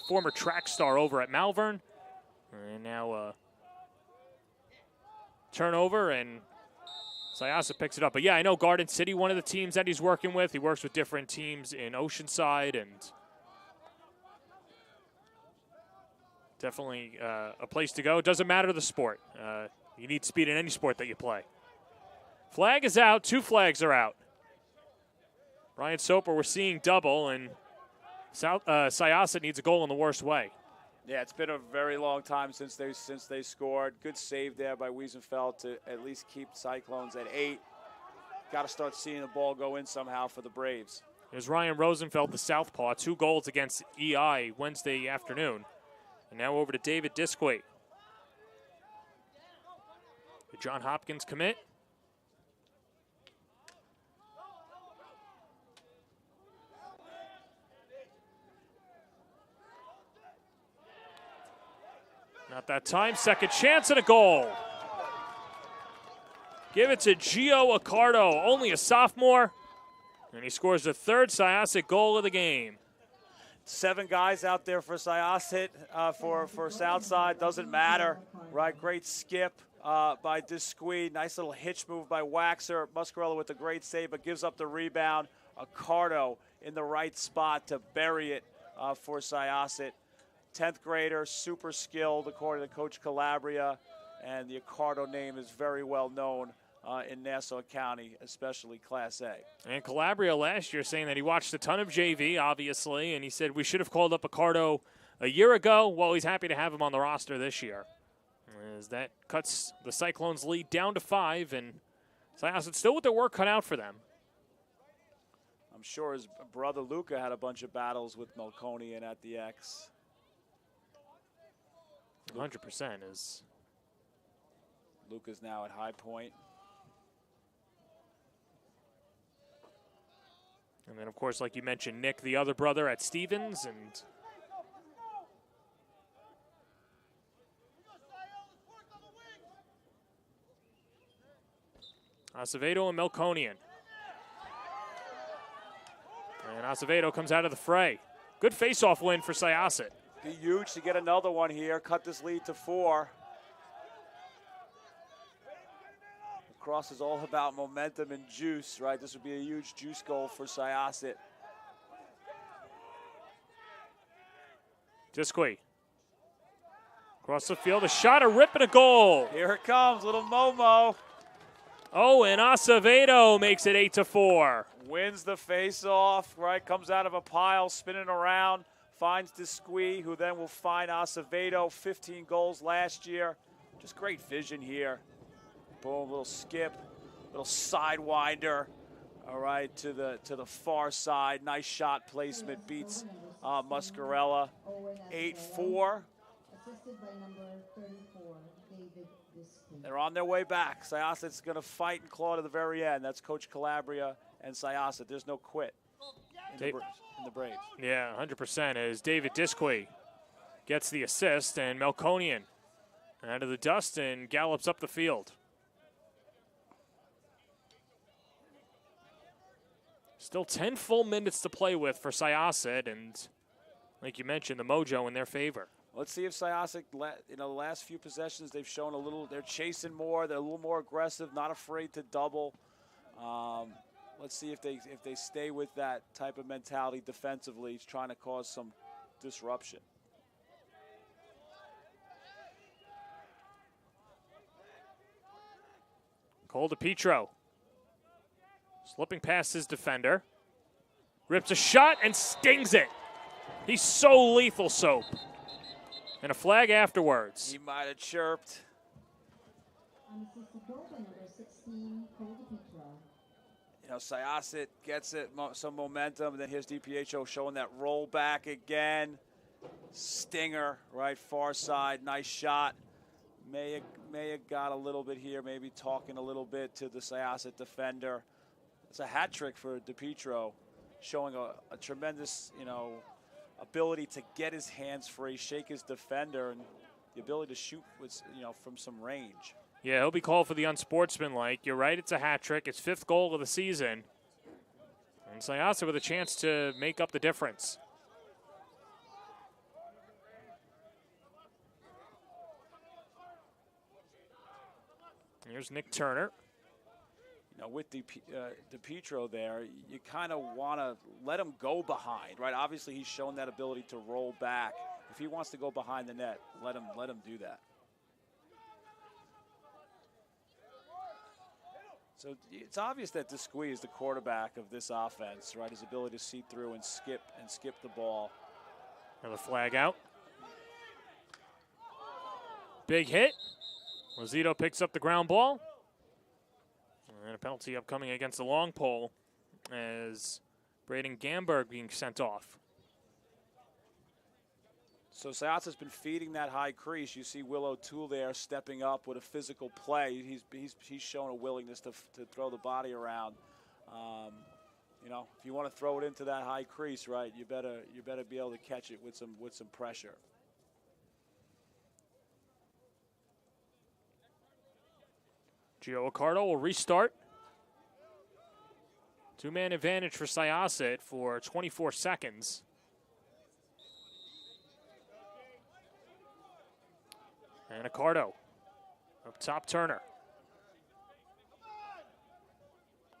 former track star over at Malvern. And now turnover, and Syosset picks it up. But, yeah, I know Garden City, one of the teams that he's working with. He works with different teams in Oceanside, and definitely a place to go. It doesn't matter the sport. You need speed in any sport that you play. Flag is out. 2 flags are out. Brian Soper, we're seeing double, and Syosset needs a goal in the worst way. Yeah, it's been a very long time since they scored. Good save there by Wiesenfeld to at least keep Cyclones at 8. Got to start seeing the ball go in somehow for the Braves. There's Ryan Rosenfeld, the southpaw, 2 goals against EI Wednesday afternoon. And now over to David Disque. The John Hopkins commit. Not that time. Second chance and a goal. Give it to Gio Accardo, only a sophomore. And he scores the 3rd Syosset goal of the game. 7 guys out there for Syosset, for Southside. Doesn't matter, right? Great skip by Disque. Nice little hitch move by Waxer. Muscarella with a great save, but gives up the rebound. Accardo in the right spot to bury it for Syosset. 10th grader, super skilled, according to Coach Calabria, and the Accardo name is very well known in Nassau County, especially Class A. And Calabria last year saying that he watched a ton of JV, obviously, and he said we should have called up Accardo a year ago. Well, he's happy to have him on the roster this year, as that cuts the Cyclones' lead down to 5, and Syosset still with their work cut out for them. I'm sure his brother Luca had a bunch of battles with Melkonian at the X. 100% is. Luca's now at High Point. And then, of course, like you mentioned, Nick, the other brother at Stevens. And Acevedo and Melkonian. And Acevedo comes out of the fray. Good face-off win for Syosset. Be huge to get another one here. Cut this lead to 4. Lacrosse is all about momentum and juice, right? This would be a huge juice goal for Syosset. Disque. Across the field, a shot, a rip, and a goal. Here it comes, little Momo. Oh, and Acevedo makes it 8-4. Wins the face-off, right? Comes out of a pile, spinning around, finds Disque, who then will find Acevedo. 15 goals last year. Just great vision here. Boom, little skip, little sidewinder. All right, to the far side. Nice shot placement. Beats Muscarella. 8-4. They're on their way back. Syosset's going to fight and claw to the very end. That's Coach Calabria and Syosset. There's no quit in the Braves. Yeah, 100% as David Disque gets the assist, and Melkonian out of the dust and gallops up the field. Still 10 full minutes to play with for Syosset, and like you mentioned, the mojo in their favor. Let's see if Syosset, the last few possessions, they've shown a little, they're chasing more, they're a little more aggressive, not afraid to double. Let's see if they stay with that type of mentality defensively, trying to cause some disruption. Cole DiPietro slipping past his defender. Rips a shot and stings it. He's so lethal, Soap. And a flag afterwards. He might have chirped. Syosset gets it, some momentum, and then here's DiPietro showing that roll back again. Stinger, right, far side, nice shot. May have got a little bit here, maybe talking a little bit to the Syosset defender. It's a hat trick for DiPietro, showing a tremendous, ability to get his hands free, shake his defender, and the ability to shoot with, from some range. Yeah, he'll be called for the unsportsmanlike. You're right, it's a hat trick. It's 5th goal of the season. And Syosset with a chance to make up the difference. Here's Nick Turner. With DiPietro there, you kind of want to let him go behind, right? Obviously, he's shown that ability to roll back. If he wants to go behind the net, let him do that. So it's obvious that Disque is the quarterback of this offense, right? His ability to see through and skip the ball. Another flag out. Big hit. Lozito picks up the ground ball. And a penalty upcoming against the long pole as Braden Gamberg being sent off. So Syosset's been feeding that high crease. You see Will O'Toole there stepping up with a physical play. He's shown a willingness to throw the body around. If you want to throw it into that high crease, right, you better be able to catch it with some pressure. Gio Accardo will restart. 2-man advantage for Syosset for 24 seconds. And Accardo up top, Turner.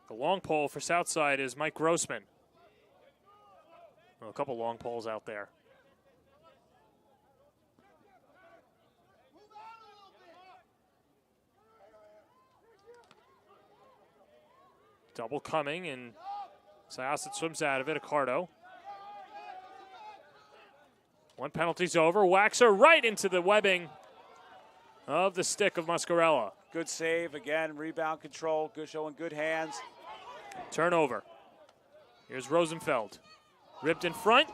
The long pole for Southside is Mike Grossman. Well, a couple long poles out there. Double coming, and Syosset swims out of it. Accardo. One penalty's over. Waxer right into the webbing of the stick of Muscarella. Good save again. Rebound control. Showing good hands. Turnover. Here's Rosenfeld. Ripped in front,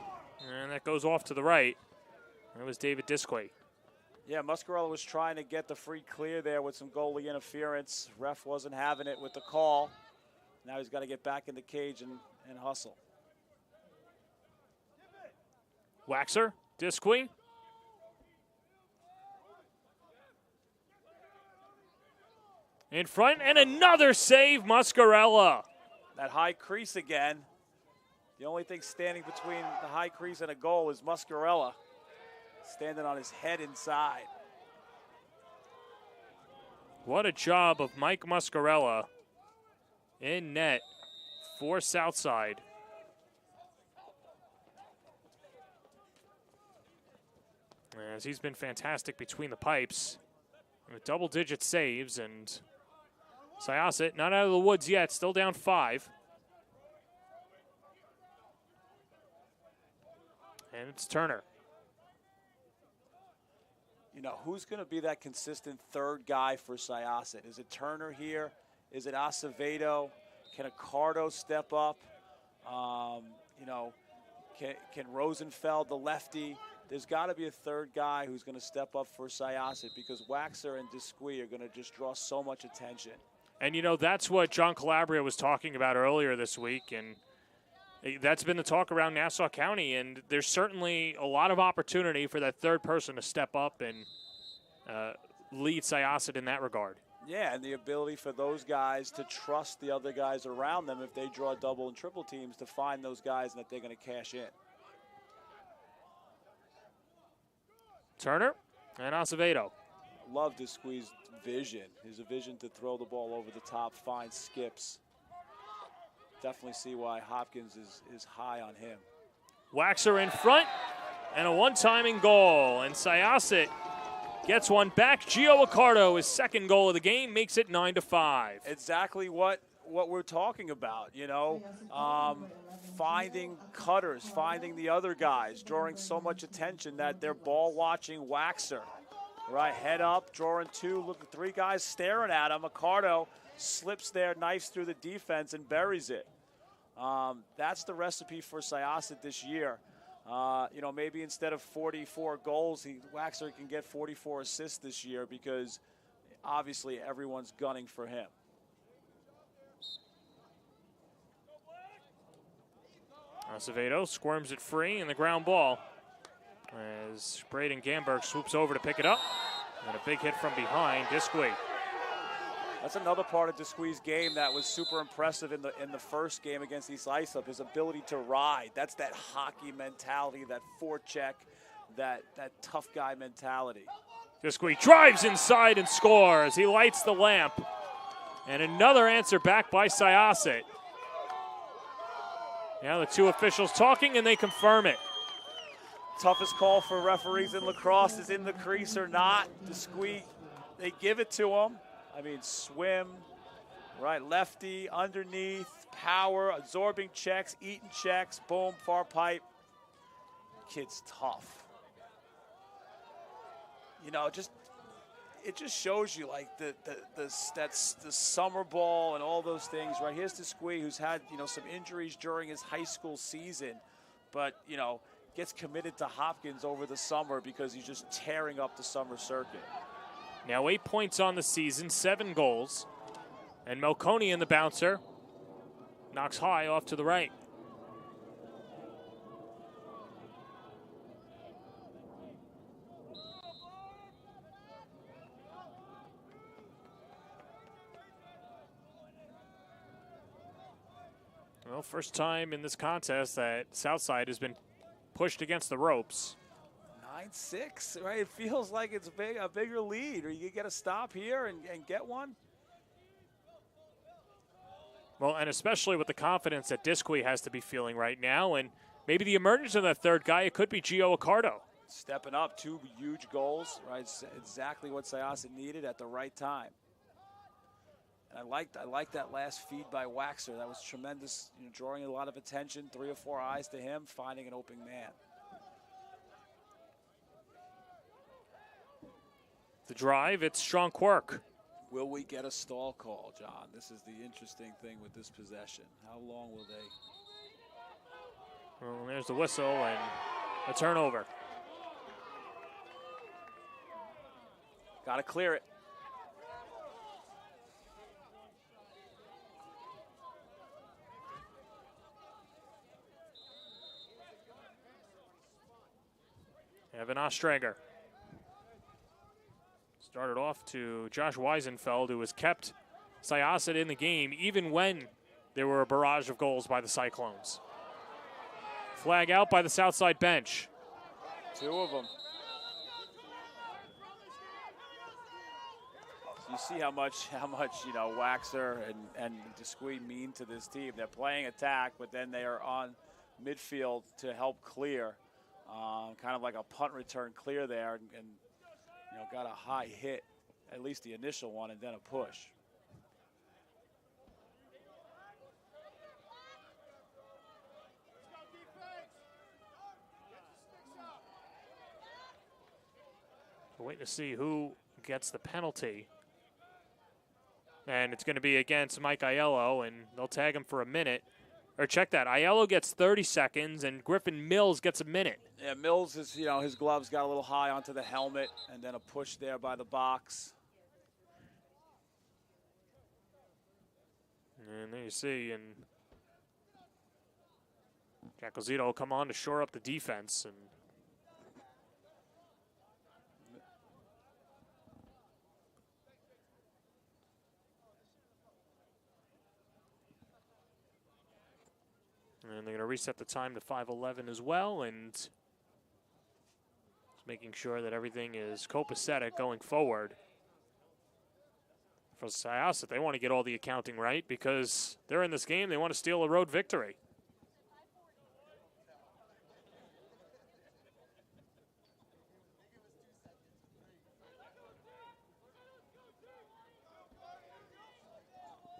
and that goes off to the right. That was David Disque. Yeah, Muscarella was trying to get the free clear there with some goalie interference. Ref wasn't having it with the call. Now he's got to get back in the cage and hustle. Waxer, Disque. In front, and another save, Muscarella. That high crease again. The only thing standing between the high crease and a goal is Muscarella, standing on his head inside. What a job of Mike Muscarella in net for Southside. As he's been fantastic between the pipes with double-digit saves, and Syosset not out of the woods yet, still down 5. And it's Turner. You know, who's going to be that consistent third guy for Syosset? Is it Turner here? Is it Acevedo? Can Accardo step up? You know, can Rosenfeld, the lefty? There's got to be a third guy who's going to step up for Syosset, because Waxer and Disque are going to just draw so much attention. And, you know, that's what John Calabria was talking about earlier this week, and that's been the talk around Nassau County, and there's certainly a lot of opportunity for that third person to step up and lead Syosset in that regard. Yeah, and the ability for those guys to trust the other guys around them if they draw double and triple teams, to find those guys and that they're going to cash in. Turner and Acevedo. Love to squeeze vision. His vision to throw the ball over the top, find skips. Definitely see why Hopkins is high on him. Waxer in front, and a one-timing goal. And Syosset gets one back. Gio Accardo, his second goal of the game, makes it 9-5. Exactly what we're talking about, you know. Finding cutters, finding the other guys, drawing so much attention that they're ball-watching Waxer. Right, head up, drawing 2, look, 3 guys staring at him. Accardo slips there, knifes through the defense, and buries it. That's the recipe for Syosset this year. You know, maybe instead of 44 goals, Waxer can get 44 assists this year, because obviously everyone's gunning for him. Acevedo squirms it free in the ground ball as Braden Gamberg swoops over to pick it up. And a big hit from behind, Disque. That's another part of Disque's game that was super impressive in the first game against East Islip, his ability to ride. That's that hockey mentality, that forecheck, that tough guy mentality. Disque drives inside and scores. He lights the lamp. And another answer back by Syosset. Now the two officials talking, and they confirm it. Toughest call for referees in lacrosse is in the crease or not. Disque, they give it to him. I mean, swim, right, lefty, underneath, power, absorbing checks, eating checks, boom, far pipe. Kid's tough. You know, it just shows you like that's the summer ball and all those things, right? Here's Disque, who's had, you know, some injuries during his high school season, but, you know, gets committed to Hopkins over the summer because he's just tearing up the summer circuit. Now 8 points on the season, 7 goals. And Melconi in the bouncer knocks high off to the right. Well, first time in this contest that Southside has been pushed against the ropes. 9-6, right? It feels like it's a bigger lead, or you get a stop here and get one. Well, and especially with the confidence that Disque has to be feeling right now, and maybe the emergence of that third guy, it could be Gio Accardo. Stepping up, 2 huge goals, right? It's exactly what Syosset needed at the right time. And I liked that last feed by Waxer. That was tremendous, you know, drawing a lot of attention, 3 or 4 eyes to him, finding an open man. The drive, it's strong quirk. Will we get a stall call, John? This is the interesting thing with this possession. How long will they? Well, there's the whistle and a turnover. Got to clear it. Evan Ostrager. Started off to Josh Weisenfeld, who has kept Syosset in the game even when there were a barrage of goals by the Cyclones. Flag out by the Southside bench. 2 of them. You see how much you know, Waxer and Disque mean to this team. They're playing attack, but then they are on midfield to help clear. Kind of like a punt return clear there, and you know, got a high hit, at least the initial one, and then a push. We're waiting to see who gets the penalty. And it's going to be against Mike Aiello, and they'll tag him for a minute. Or check that. Aiello gets 30 seconds, and Griffin Mills gets a minute. Yeah, Mills is, his gloves got a little high onto the helmet, and then a push there by the box. And there you see, and Jack Ozito will come on to shore up the defense. And they're going to reset the time to 5:11 as well, and just making sure that everything is copacetic going forward. For Syosset, they want to get all the accounting right because they're in this game. They want to steal a road victory.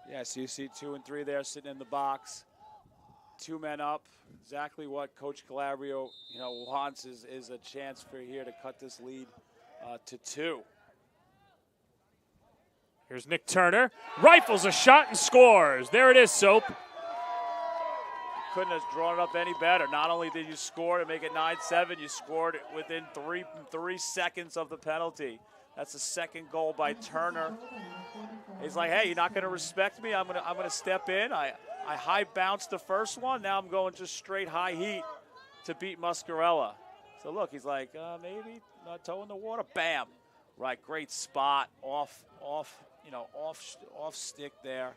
Yeah, so you see 2 and 3 there sitting in the box. 2 men up. Exactly what Coach Calabria, wants is a chance for here to cut this lead to 2. Here's Nick Turner. Rifles a shot and scores. There it is, Soap. Couldn't have drawn it up any better. Not only did you score to make it 9-7, you scored it within 3 seconds of the penalty. That's the second goal by Turner. He's like, hey, you're not going to respect me? I'm gonna step in. I high bounced the first one. Now I'm going just straight high heat to beat Muscarella. So look, he's like, maybe toe in the water. Bam. Right, great spot off stick there.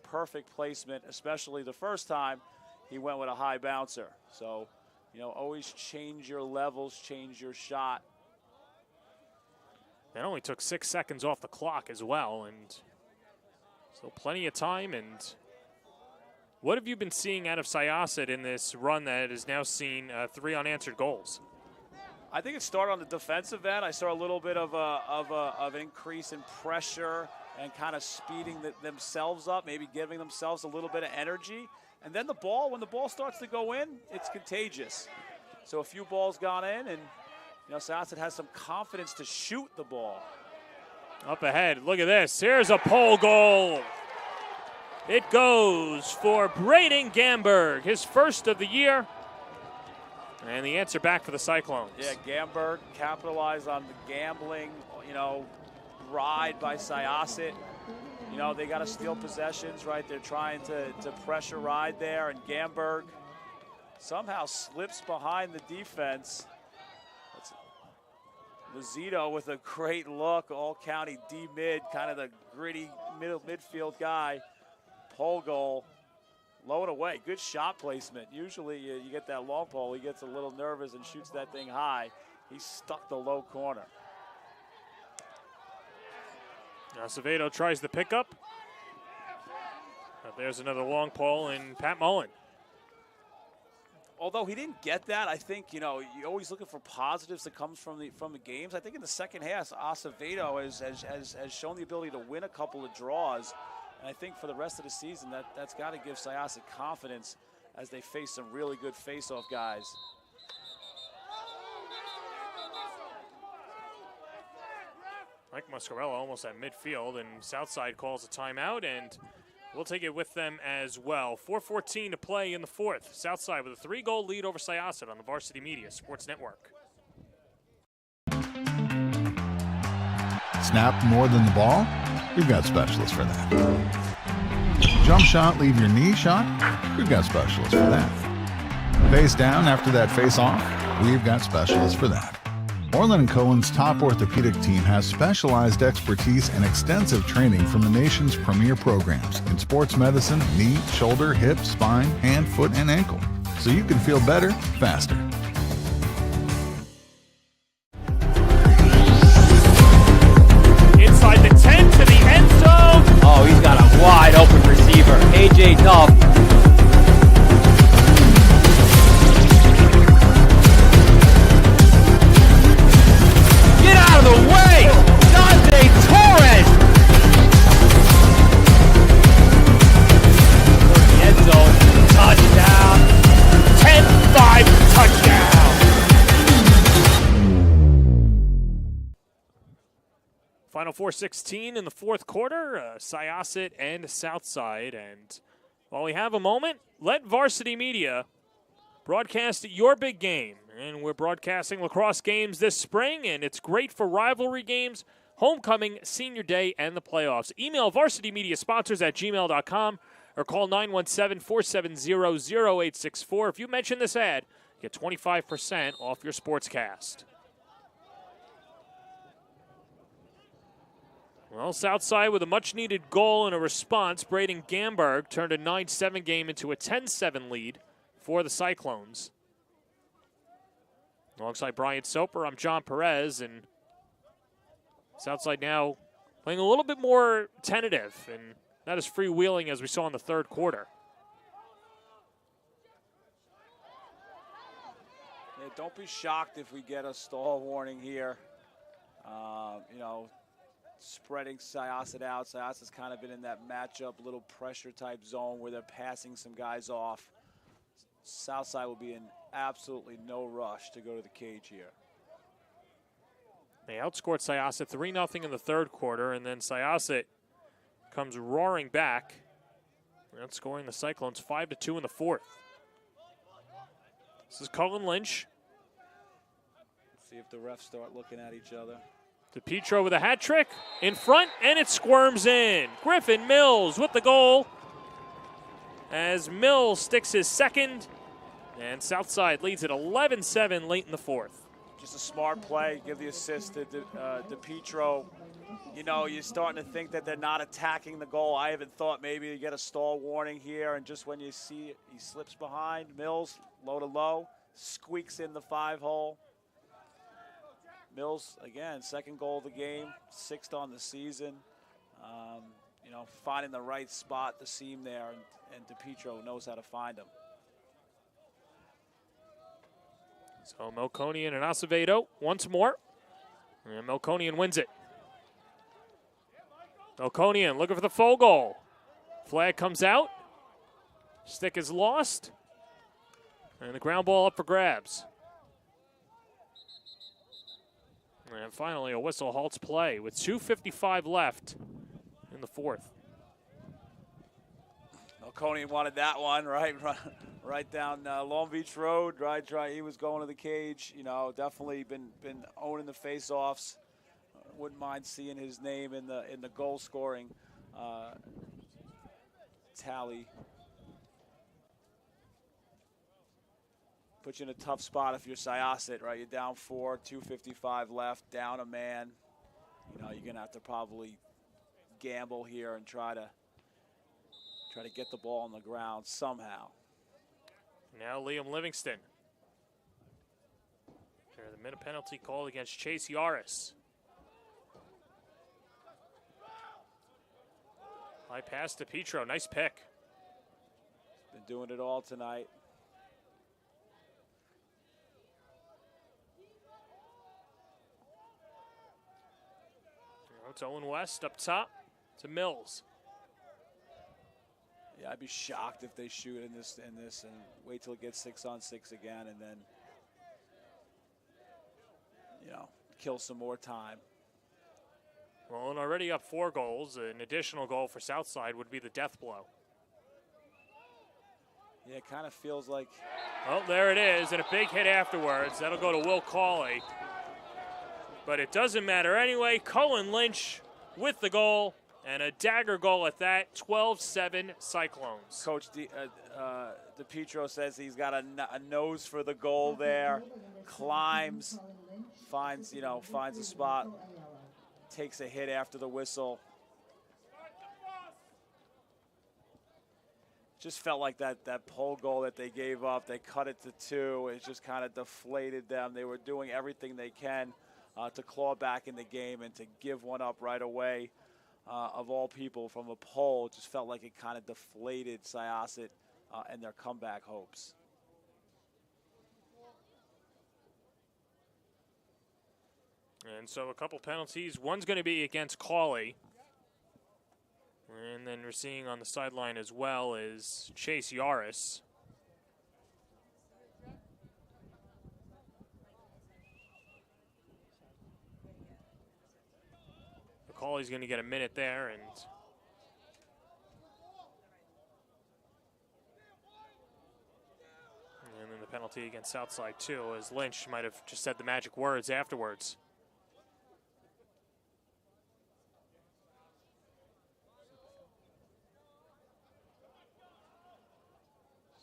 Perfect placement, especially the first time he went with a high bouncer. So, always change your levels, change your shot. That only took 6 seconds off the clock as well, and so plenty of time. And what have you been seeing out of Syosset in this run that has now seen 3 unanswered goals? I think it started on the defensive end. I saw a little bit of an increase in pressure and kind of speeding themselves up, maybe giving themselves a little bit of energy. And then when the ball starts to go in, it's contagious. So a few balls gone in, and Syosset has some confidence to shoot the ball. Up ahead, look at this. Here's a pole goal. It goes for Braden Gamberg, his first of the year. And the answer back for the Cyclones. Yeah, Gamberg capitalized on the gambling, ride by Syosset. They got to steal possessions, right? They're trying to pressure ride there, and Gamberg somehow slips behind the defense. Lozito with a great look, all-county D-mid, kind of the gritty midfield guy. Pole goal. Low and away, good shot placement. Usually you get that long pole, he gets a little nervous and shoots that thing high. He stuck the low corner. Now Acevedo tries the pickup. But there's another long pole in Pat Mullen. Although he didn't get that, I think, you're always looking for positives that comes from the games. I think in the second half, Acevedo has shown the ability to win a couple of draws. And I think for the rest of the season, that's got to give Syosset confidence as they face some really good face-off guys. Mike Muscarella almost at midfield, and Southside calls a timeout, and we'll take it with them as well. 4:14 to play in the fourth. Southside with a 3-goal lead over Syosset on the Varsity Media Sports Network. Snap more than the ball? We've got specialists for that. Jump shot, leave your knee shot? We've got specialists for that. Face down after that face off? We've got specialists for that. Orland & Cohen's top orthopedic team has specialized expertise and extensive training from the nation's premier programs in sports medicine, knee, shoulder, hip, spine, hand, foot, and ankle. So you can feel better, faster. Inside the 10 to the end zone. Oh, he's got a wide open receiver. AJ Duff. Get out of the way! Dante Torres! End zone. Touchdown. 10-5 touchdown. Final 4:16 in the fourth quarter, Syosset and Southside. And while we have a moment, let Varsity Media broadcast your big game. And we're broadcasting lacrosse games this spring, and it's great for rivalry games, homecoming, senior day, and the playoffs. Email varsitymediasponsors@gmail.com or call 917-470-0864. If you mention this ad, get 25% off your SPORTSCAST. Well, Southside with a much-needed goal and a response. Braden Gamberg turned a 9-7 game into a 10-7 lead for the Cyclones. Alongside Brian Soper, I'm John Perez, and Southside now playing a little bit more tentative and not as freewheeling as we saw in the third quarter. Yeah, don't be shocked if we get a stall warning here. Spreading Syosset out. Syosset's kind of been in that matchup, little pressure type zone where they're passing some guys off. Southside will be in absolutely no rush to go to the cage here. They outscored Syosset 3-0 in the third quarter, and then Syosset comes roaring back, outscoring the Cyclones 5-2 in the fourth. This is Cullen Lynch. See if the refs start looking at each other. DePietro with a hat trick in front, and it squirms in. Griffin Mills with the goal as Mills sticks his second, and Southside leads at 11-7 late in the fourth. Just a smart play, give the assist to DePietro. You know, you're starting to think that they're not attacking the goal. I haven't thought maybe you get a stall warning here, and just when you see it, he slips behind. Mills, low to low, squeaks in the 5-hole. Mills, again, second goal of the game, 6th on the season. Finding the right spot, the seam there, and DePietro knows how to find him. So Melkonian and Acevedo once more. And Melkonian wins it. Melkonian looking for the full goal. Flag comes out. Stick is lost. And the ground ball up for grabs. And finally, a whistle halts play with 2:55 left in the fourth. Melkonian wanted that one, right down Long Beach Road. Right, he was going to the cage. Definitely been owning the face-offs. Wouldn't mind seeing his name in the goal scoring tally. Put you in a tough spot if you're Syosset, right? You're down 4, 2:55 left, down a man. You're gonna have to probably gamble here and try to get the ball on the ground somehow. Now Liam Livingston. The minute penalty called against Chase Yaris. High pass to Petro, nice pick. Been doing it all tonight. It's Owen West up top to Mills. Yeah, I'd be shocked if they shoot in this and wait till it gets 6-on-6 again and then, kill some more time. Well, and already up 4 goals. An additional goal for Southside would be the death blow. Yeah, it kind of feels like. Oh, there it is, and a big hit afterwards. That'll go to Will Cauley. But it doesn't matter anyway. Cullen Lynch with the goal, and a dagger goal at that. 12-7 Cyclones. Coach DePietro says he's got a nose for the goal there. Climbs, finds a spot, takes a hit after the whistle. Just felt like that pole goal that they gave up. They cut it to 2. It just kind of deflated them. They were doing everything they can to claw back in the game and to give one up right away. Of all people, from a pole, it just felt like it kind of deflated Syosset and their comeback hopes. And so a couple penalties. One's going to be against Cauley. And then we're seeing on the sideline as well is Chase Yaris. Macaulay's going to get a minute there, and then the penalty against Southside too, as Lynch might have just said the magic words afterwards.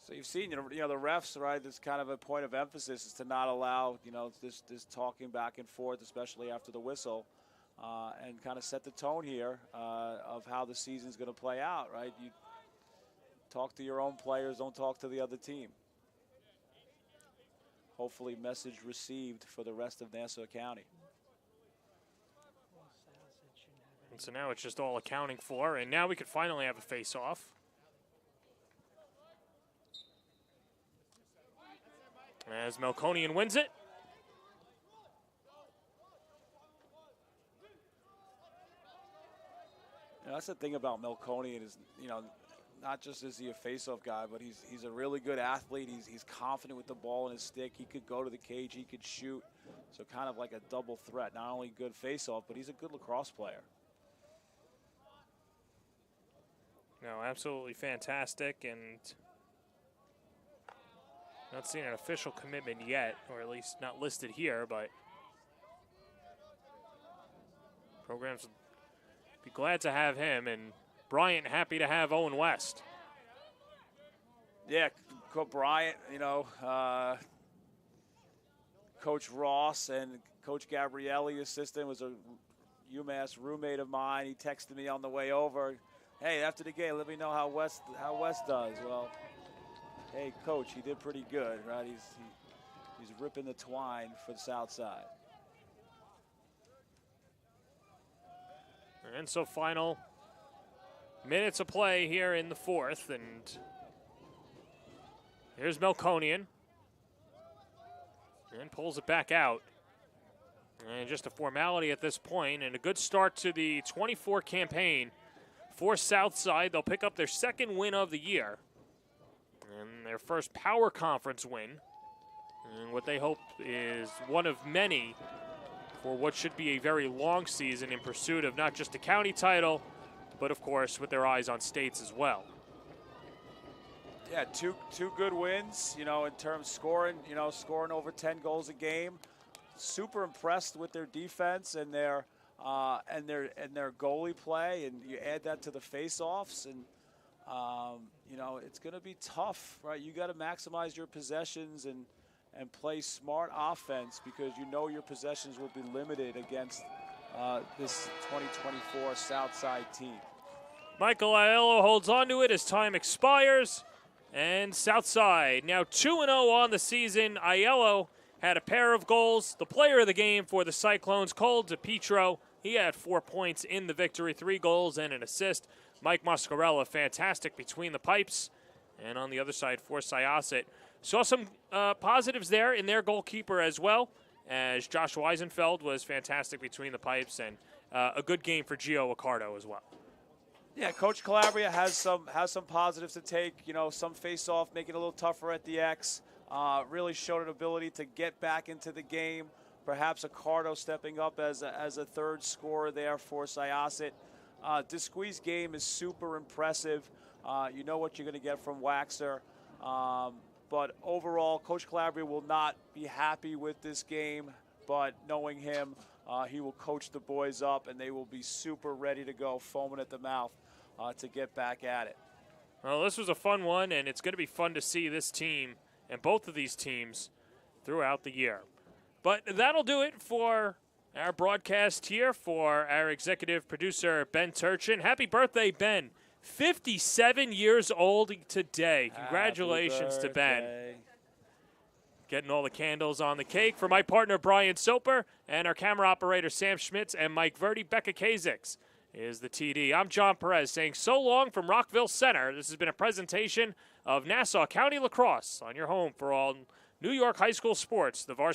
So you've seen, the refs, right? This kind of a point of emphasis is to not allow, this talking back and forth, especially after the whistle, and kind of set the tone here of how the season's going to play out, right? You talk to your own players, don't talk to the other team. Hopefully, message received for the rest of Nassau County. And so now it's just all accounting for, and now we could finally have a face-off. As Melkonian wins it. That's the thing about Melkonian is, not just is he a face-off guy, but he's a really good athlete. He's confident with the ball in his stick. He could go to the cage. He could shoot. So kind of like a double threat. Not only good face-off, but he's a good lacrosse player. No, absolutely fantastic, and not seen an official commitment yet, or at least not listed here, but programs would be glad to have him, and Bryant happy to have Owen West. Yeah, Bryant, Coach Ross and Coach Gabrielli, assistant, was a UMass roommate of mine. He texted me on the way over, hey, after the game, let me know how West does. Well, hey, Coach, he did pretty good, right? He's ripping the twine for the Southside. And so final minutes of play here in the fourth, and here's Melkonian. And pulls it back out. And just a formality at this point, and a good start to the 24 campaign for Southside. They'll pick up their second win of the year and their first Power Conference win. And what they hope is one of many for what should be a very long season in pursuit of not just a county title, but of course with their eyes on states as well. Yeah, two good wins, in terms of scoring, scoring over 10 goals a game. Super impressed with their defense and their goalie play, and you add that to the face-offs, and it's going to be tough, right? You got to maximize your possessions and play smart offense, because your possessions will be limited against this 2024 Southside team. Michael Aiello holds on to it as time expires. And Southside now 2-0 on the season. Aiello had a pair of goals. The player of the game for the Cyclones, Cole DiPietro, he had 4 points in the victory, 3 goals and an assist. Mike Moscarella, fantastic between the pipes. And on the other side for Syosset, saw some positives there in their goalkeeper as well, as Josh Weisenfeld was fantastic between the pipes, and a good game for Gio Accardo as well. Yeah, Coach Calabria has some positives to take. Some face-off, make it a little tougher at the X. Really showed an ability to get back into the game. Perhaps Accardo stepping up as a third scorer there for Syosset. Disque's game is super impressive. You know what you're going to get from Waxer. But overall, Coach Calabria will not be happy with this game. But knowing him, he will coach the boys up, and they will be super ready to go, foaming at the mouth to get back at it. Well, this was a fun one, and it's going to be fun to see this team and both of these teams throughout the year. But that'll do it for our broadcast here for our executive producer, Ben Turchin. Happy birthday, Ben. 57 years old today. Congratulations to Ben. Getting all the candles on the cake. For my partner, Brian Soper, and our camera operator, Sam Schmitz, and Mike Verdi, Becca Kazix is the TD. I'm John Perez saying so long from Rockville Center. This has been a presentation of Nassau County Lacrosse on your home for all New York high school sports, the Varsity.